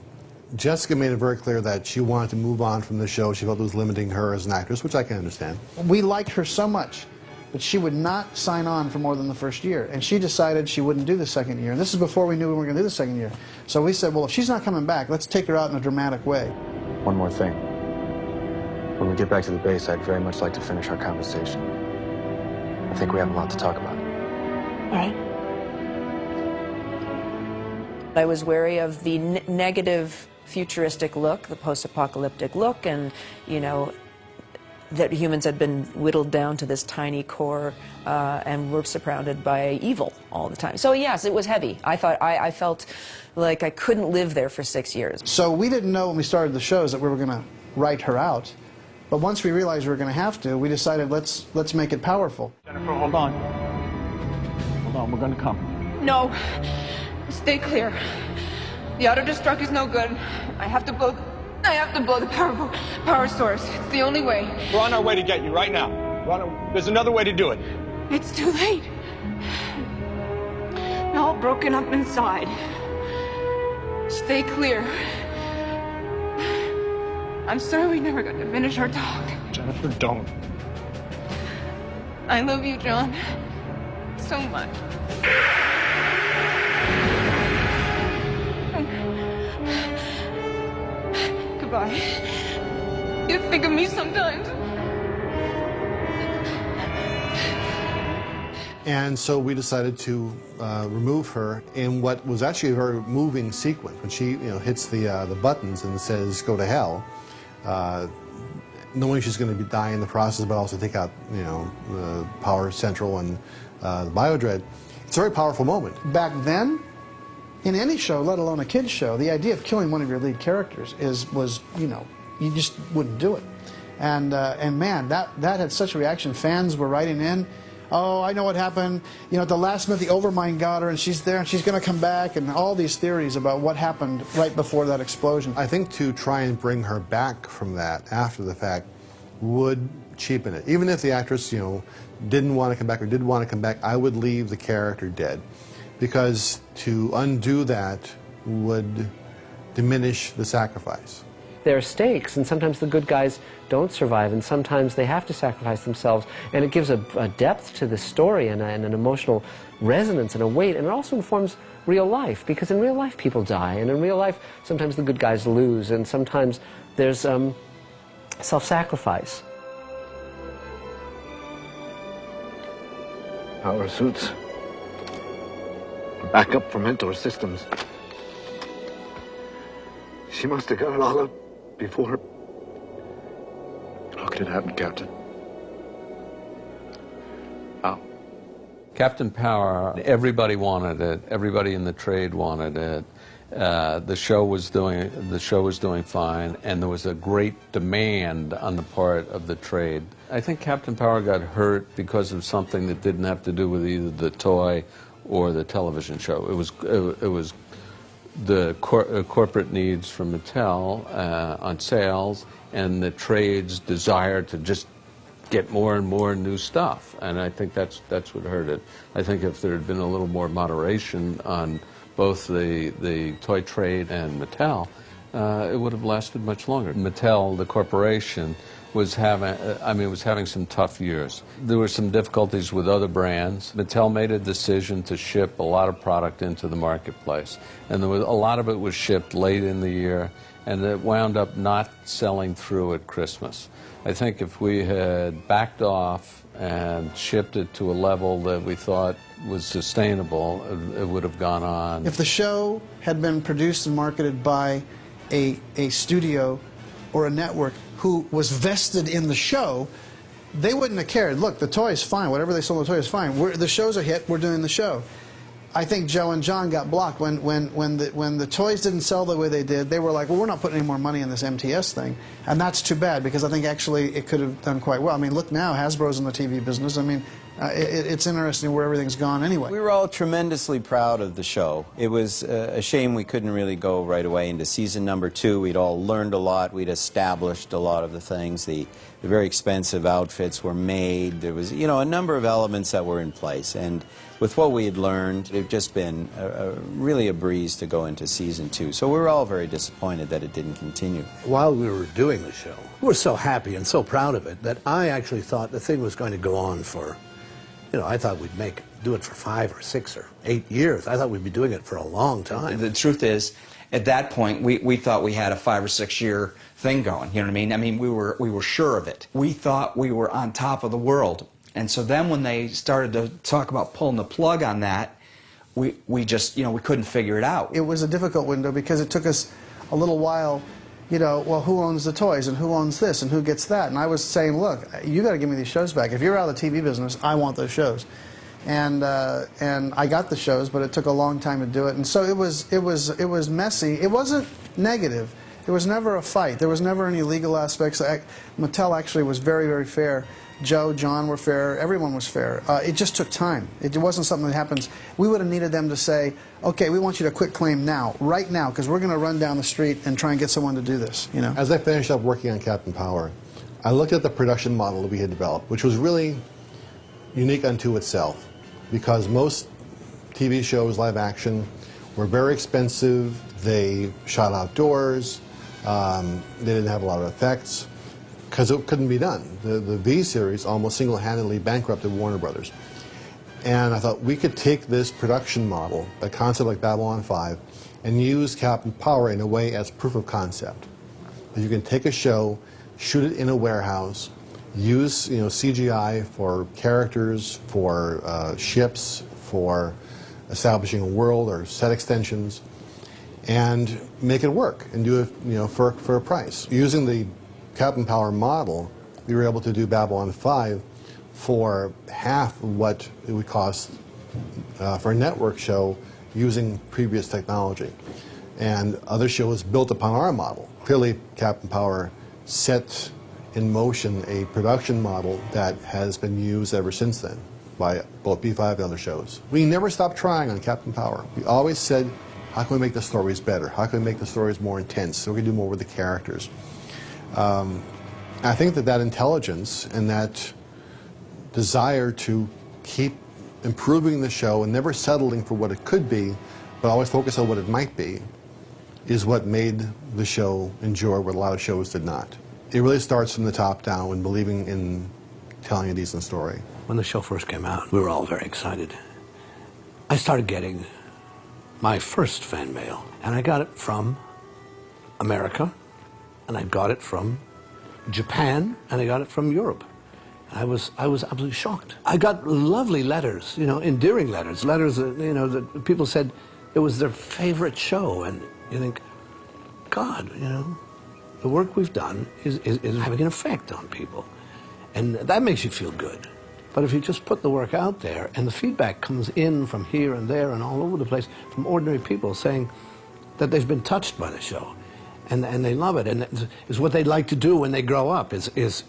Jessica made it very clear that she wanted to move on from the show. She felt it was limiting her as an actress, which I can understand. We liked her so much, but she would not sign on for more than the first year. And she decided she wouldn't do the second year. And this is before we knew we were going to do the second year. So we said, well, if she's not coming back, let's take her out in a dramatic way. One more thing. When we get back to the base, I'd very much like to finish our conversation. I think we have a lot to talk about. All right. I was wary of the negative futuristic look, the post-apocalyptic look, and, you know, that humans had been whittled down to this tiny core and were surrounded by evil all the time. So yes, it was heavy. I felt like I couldn't live there for 6 years. So we didn't know when we started the shows that we were going to write her out. But once we realized we were going to have to, we decided let's make it powerful. Jennifer, hold on. Hold on, we're going to come. No. Stay clear. The auto-destruct is no good. I have to blow the power source. It's the only way. We're on our way to get you right now. There's another way to do it. It's too late. I'm all broken up inside. Stay clear. I'm sorry we never got to finish our talk. Jennifer, don't. I love you, John. So much. Goodbye. You think of me sometimes. And so we decided to remove her in what was actually a very moving sequence. When she, hits the buttons and says, "Go to hell," knowing she's going to die in the process, but also take out, the Power Central and the Biodread. It's a very powerful moment. Back then, in any show, let alone a kid's show, the idea of killing one of your lead characters was, you just wouldn't do it. And man, that had such a reaction. Fans were writing in, "Oh, I know what happened. At the last minute, the Overmind got her, and she's there, and she's going to come back," and all these theories about what happened right before that explosion. I think to try and bring her back from that after the fact would cheapen it. Even if the actress, didn't want to come back or did want to come back, I would leave the character dead. Because to undo that would diminish the sacrifice. There are stakes, and sometimes the good guys don't survive, and sometimes they have to sacrifice themselves, and it gives a depth to the story and an emotional resonance and a weight, and it also informs real life, because in real life people die, and in real life sometimes the good guys lose, and sometimes there's self-sacrifice. Power suits. Backup for mentor systems. She must have got it all out before. How could it happen, Captain? How? Captain Power, everybody wanted it. Everybody in the trade wanted it. The show was doing fine, and there was a great demand on the part of the trade. I think Captain Power got hurt because of something that didn't have to do with either the toy or the television show. It was the corporate needs from Mattel on sales, and the trade's desire to just get more and more new stuff. And I think that's what hurt it. I think if there had been a little more moderation on both the toy trade and Mattel, it would have lasted much longer. Mattel, the corporation, was having some tough years. There were some difficulties with other brands. Mattel made a decision to ship a lot of product into the marketplace, and a lot of it was shipped late in the year, and it wound up not selling through at Christmas. I think if we had backed off and shipped it to a level that we thought was sustainable, it would have gone on. If the show had been produced and marketed by a studio or a network who was vested in the show, they wouldn't have cared. Look, the toy is fine. Whatever they sold the toy is fine. The show's a hit. We're doing the show. I think Joe and John got blocked when the toys didn't sell the way they did. They were like, well, we're not putting any more money in this MTS thing, and that's too bad because I think actually it could have done quite well. I mean, look now, Hasbro's in the TV business. I mean, it's interesting where everything's gone anyway. We were all tremendously proud of the show. It was a shame we couldn't really go right away into season number 2. We'd all learned a lot. We'd established a lot of the things. The very expensive outfits were made. There was, you know, a number of elements that were in place. And with what we had learned, it had just been really a breeze to go into season 2. So we were all very disappointed that it didn't continue. While we were doing the show, we were so happy and so proud of it that I actually thought the thing was going to go on for, you know, I thought we'd do it for 5 or 6 or 8 years. I thought we'd be doing it for a long time. The truth is, at that point, we thought we had a 5 or 6 year thing going. You know what I mean? I mean, we were sure of it. We thought we were on top of the world. And so then when they started to talk about pulling the plug on that, we just, you know, we couldn't figure it out. It was a difficult window because it took us a little while, you know, well, who owns the toys and who owns this and who gets that? And I was saying, look, you got to give me these shows back. If you're out of the TV business, I want those shows. And I got the shows, but it took a long time to do it. And so it was messy. It wasn't negative. There was never a fight. There was never any legal aspects. Mattel actually was very, very fair. Joe, John were fair. Everyone was fair. It just took time. It wasn't something that happens. We would have needed them to say, okay, we want you to quit claim now, right now, because we're going to run down the street and try and get someone to do this. You know. As I finished up working on Captain Power, I looked at the production model that we had developed, which was really unique unto itself, because most TV shows, live action, were very expensive. They shot outdoors. They didn't have a lot of effects, because it couldn't be done. The V series almost single-handedly bankrupted Warner Brothers. And I thought we could take this production model, a concept like Babylon 5, and use Captain Power in a way as proof of concept. That you can take a show, shoot it in a warehouse, use CGI for characters, for ships, for establishing a world or set extensions, and make it work and do it for a price. Using the Captain Power model, we were able to do Babylon 5 for half of what it would cost for a network show using previous technology. And other shows built upon our model. Clearly, Captain Power set in motion a production model that has been used ever since then by both B5 and other shows. We never stopped trying on Captain Power. We always said, how can we make the stories better? How can we make the stories more intense so we can do more with the characters? I think that intelligence and that desire to keep improving the show and never settling for what it could be, but always focus on what it might be, is what made the show endure what a lot of shows did not. It really starts from the top down and believing in telling a decent story. When the show first came out, we were all very excited. I started getting my first fan mail, and I got it from America, and I got it from Japan, and I got it from Europe. I was absolutely shocked. I got lovely letters, endearing letters, that people said it was their favorite show, and you think, God, the work we've done is having an effect on people, and that makes you feel good. But if you just put the work out there, and the feedback comes in from here and there and all over the place from ordinary people saying that they've been touched by the show, and they love it, and it's what they'd like to do when they grow up, is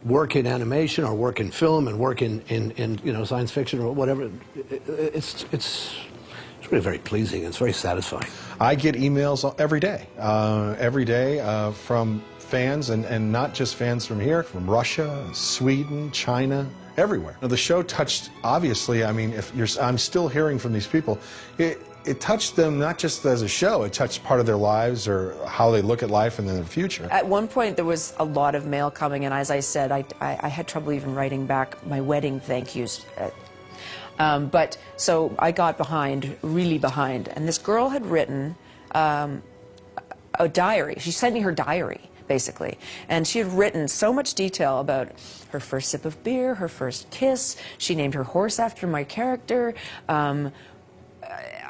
work in animation or work in film and work in science fiction or whatever. It's really very pleasing. It's very satisfying. I get emails every day from fans, and not just fans from here, from Russia, Sweden, China, everywhere. Now, the show touched, obviously, I mean, I'm still hearing from these people, it touched them not just as a show, it touched part of their lives or how they look at life and their future. At one point there was a lot of mail coming, and as I said, I had trouble even writing back my wedding thank yous. But so I got behind, really behind, and this girl had written a diary. She sent me her diary, basically, and she had written so much detail about her first sip of beer, her first kiss. She named her horse after my character.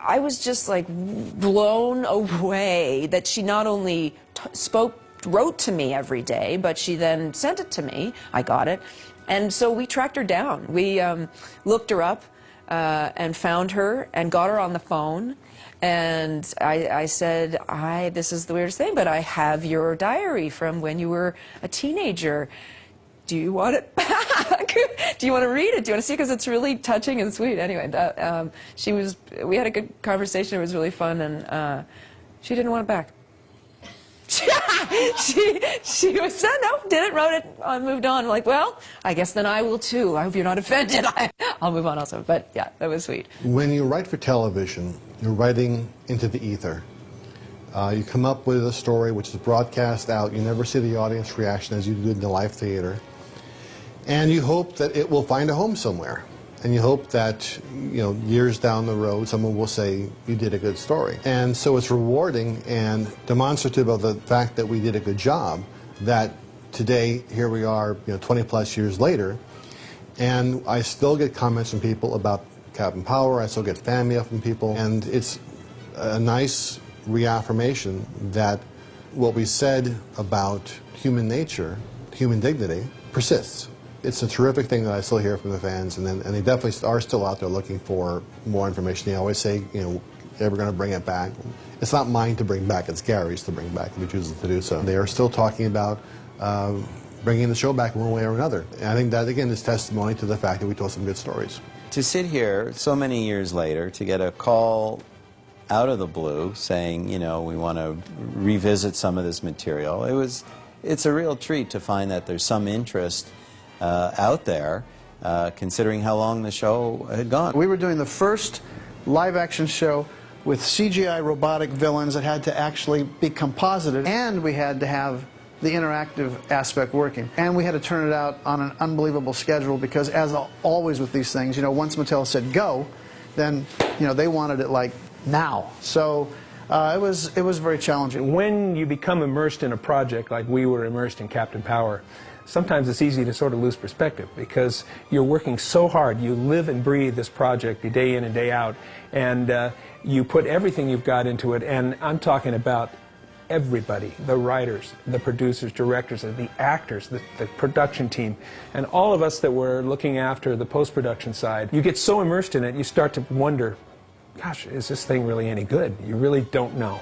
I was just like blown away that she not only spoke wrote to me every day, but she then sent it to me. I got it. And so we tracked her down. We looked her up and found her and got her on the phone. And I said, this is the weirdest thing, but I have your diary from when you were a teenager. Do you want it back? Do you want to read it? Do you want to see it? Because it's really touching and sweet. Anyway, we had a good conversation. It was really fun, and she didn't want it back. she was no, didn't, wrote it, moved on. I'm like, well, I guess then I will too. I hope you're not offended. I'll move on also. But yeah, that was sweet. When you write for television, you're writing into the ether. You come up with a story which is broadcast out. You never see the audience reaction as you do in the live theater. And you hope that it will find a home somewhere. And you hope that, years down the road, someone will say, you did a good story. And so it's rewarding and demonstrative of the fact that we did a good job, that today, here we are, 20 plus years later, and I still get comments from people about Captain Power. I still get fan mail from people. And it's a nice reaffirmation that what we said about human nature, human dignity, persists. It's a terrific thing that I still hear from the fans, and they definitely are still out there looking for more information. They always say, they're going to bring it back. It's not mine to bring back, it's Gary's to bring back if he chooses to do so. They are still talking about bringing the show back one way or another. And I think that, again, is testimony to the fact that we told some good stories. To sit here so many years later, to get a call out of the blue saying, we want to revisit some of this material, it's a real treat to find that there's some interest out there, considering how long the show had gone. We were doing the first live-action show with CGI robotic villains that had to actually be composited, and we had to have the interactive aspect working. And we had to turn it out on an unbelievable schedule because, as always with these things, once Mattel said go, then they wanted it like now. So it was very challenging. When you become immersed in a project like we were immersed in Captain Power, sometimes it's easy to sort of lose perspective because you're working so hard. You live and breathe this project day in and day out, and you put everything you've got into it. And I'm talking about everybody, the writers, the producers, directors, the actors, the production team, and all of us that were looking after the post-production side. You get so immersed in it, you start to wonder, gosh, is this thing really any good? You really don't know.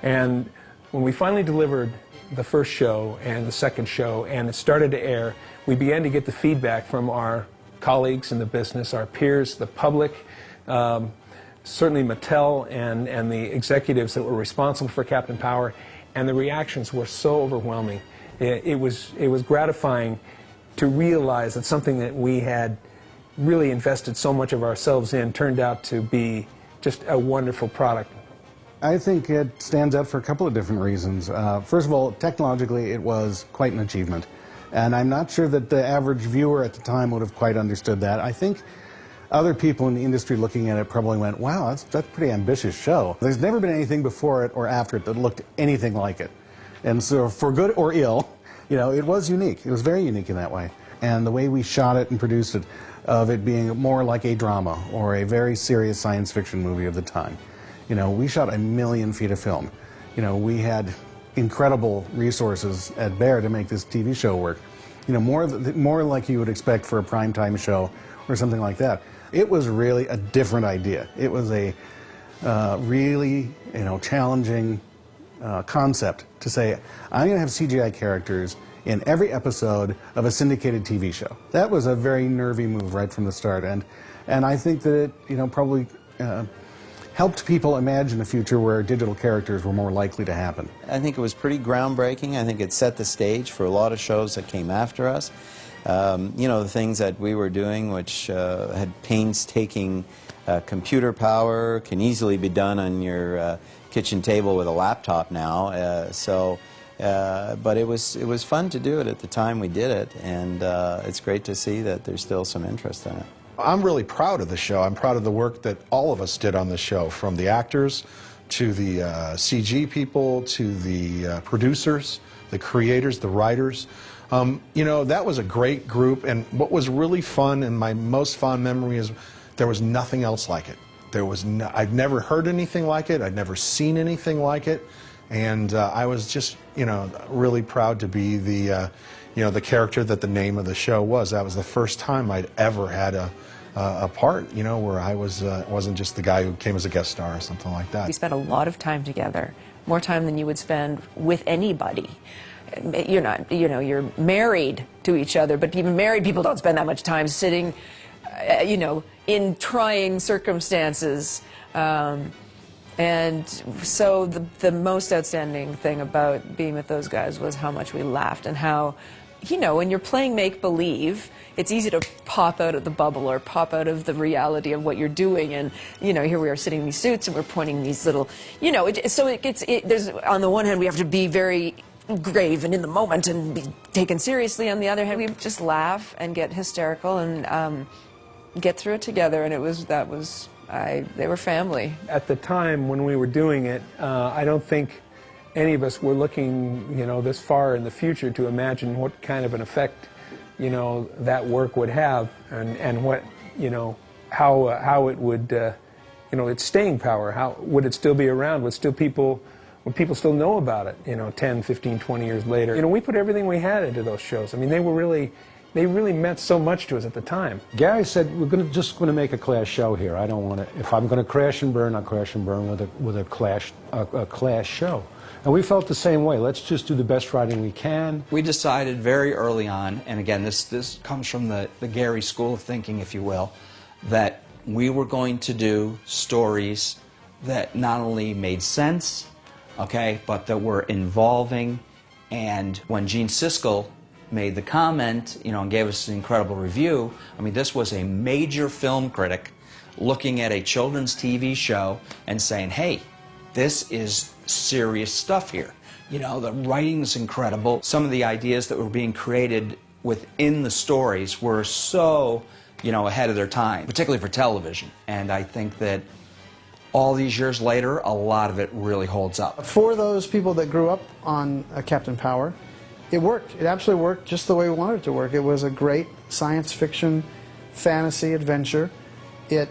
And when we finally delivered the first show and the second show, and it started to air, we began to get the feedback from our colleagues in the business, our peers, the public, certainly Mattel and the executives that were responsible for Captain Power, and the reactions were so overwhelming. It was gratifying to realize that something that we had really invested so much of ourselves in turned out to be just a wonderful product. I think it stands out for a couple of different reasons. First of all, technologically, it was quite an achievement. And I'm not sure that the average viewer at the time would have quite understood that. I think other people in the industry looking at it probably went, wow, that's a pretty ambitious show. There's never been anything before it or after it that looked anything like it. And so for good or ill, it was unique. It was very unique in that way. And the way we shot it and produced it, of it being more like a drama or a very serious science fiction movie of the time. We shot 1 million feet of film. We had incredible resources at Bear to make this TV show work. More like you would expect for a primetime show or something like that. It was really a different idea. It was a really, challenging concept to say, I'm going to have CGI characters in every episode of a syndicated TV show. That was a very nervy move right from the start, and I think that it, probably helped people imagine a future where digital characters were more likely to happen. I think it was pretty groundbreaking. I think it set the stage for a lot of shows that came after us. The things that we were doing, which had painstaking computer power, can easily be done on your kitchen table with a laptop now. But it was fun to do it at the time we did it, and it's great to see that there's still some interest in it. I'm really proud of the show. I'm proud of the work that all of us did on the show, from the actors to the CG people to the producers, the creators, the writers. That was a great group, and what was really fun and my most fond memory is there was nothing else like it. I'd never heard anything like it. I'd never seen anything like it. And I was just, really proud to be the, the character that the name of the show was. That was the first time I'd ever had a part, where I wasn't just the guy who came as a guest star or something like that. We spent a lot of time together, more time than you would spend with anybody. You're not, you're married to each other, but even married people don't spend that much time sitting, in trying circumstances. And so the most outstanding thing about being with those guys was how much we laughed and how, when you're playing make-believe, it's easy to pop out of the bubble or pop out of the reality of what you're doing. And, here we are sitting in these suits and we're pointing these little, there's, on the one hand, we have to be very grave and in the moment and be taken seriously. On the other hand, we just laugh and get hysterical and get through it together. And they were family. At the time when we were doing it, I don't think any of us were looking, this far in the future to imagine what kind of an effect, that work would have, and what, how it would, its staying power. How would it still be around? Would people still know about it? 10, 15, 20 years later. We put everything we had into those shows. I mean, they really meant so much to us at the time. Gary said, we're just going to make a Clash show here. I don't want to, if I'm going to crash and burn, I'll crash and burn with a Clash show. And we felt the same way. Let's just do the best writing we can. We decided very early on, and again, this comes from the Gary school of thinking, if you will, that we were going to do stories that not only made sense, okay, but that were involving. And when Gene Siskel made the comment, and gave us an incredible review, I mean, this was a major film critic looking at a children's TV show and saying, hey, this is serious stuff here. The writing's incredible. Some of the ideas that were being created within the stories were so, ahead of their time, particularly for television. And I think that all these years later, a lot of it really holds up. For those people that grew up on Captain Power, it worked. It absolutely worked just the way we wanted it to work. It was a great science fiction, fantasy adventure. It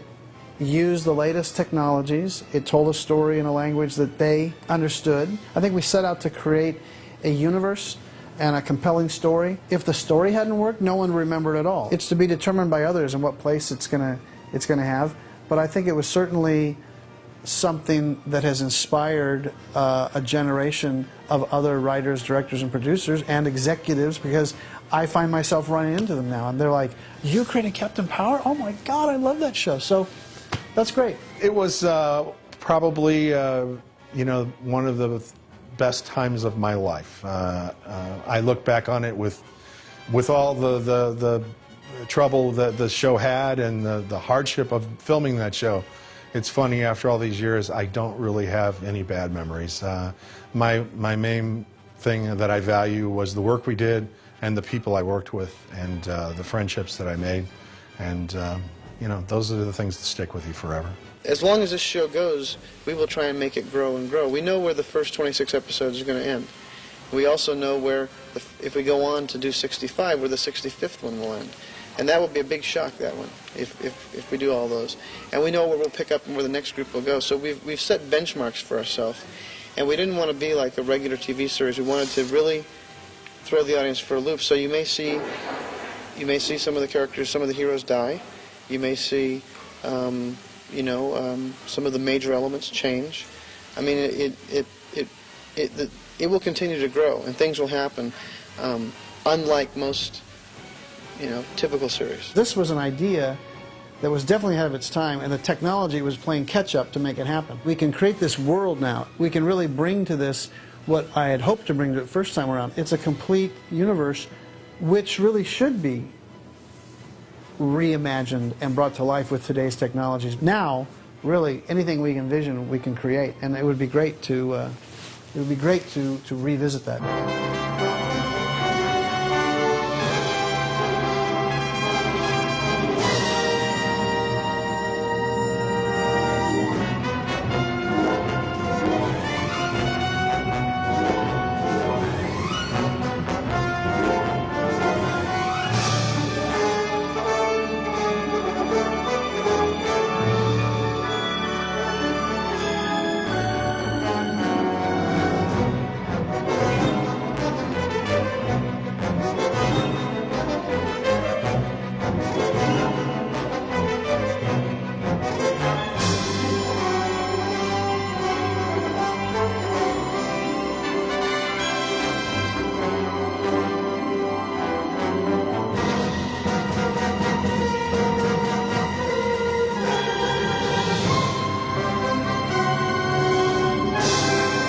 used the latest technologies. It told a story in a language that they understood. I think we set out to create a universe and a compelling story. If the story hadn't worked, no one remembered it at all. It's to be determined by others and what place it's gonna have. But I think it was certainly something that has inspired a generation of other writers, directors, and producers and executives, because I find myself running into them now, and they're like, "You created Captain Power? Oh my God, I love that show!" So that's great. It was probably one of the best times of my life. I look back on it with all the trouble that the show had and the hardship of filming that show. It's funny, after all these years, I don't really have any bad memories. My main thing that I value was the work we did and the people I worked with and the friendships that I made. And, those are the things that stick with you forever. As long as this show goes, we will try and make it grow and grow. We know where the first 26 episodes are going to end. We also know where, if we go on to do 65, where the 65th one will end. And that will be a big shock, that one, if we do all those. And we know where we'll pick up and where the next group will go. So we've set benchmarks for ourselves. And we didn't want to be like a regular TV series. We wanted to really throw the audience for a loop. So you may see some of the characters, some of the heroes die. You may see, some of the major elements change. I mean, it will continue to grow, and things will happen, unlike most typical series. This was an idea that was definitely ahead of its time, and the technology was playing catch-up to make it happen. We can create this world now. We can really bring to this what I had hoped to bring to it first time around. It's a complete universe which really should be reimagined and brought to life with today's technologies. Now, really, anything we envision, we can create, and it would be great to revisit that.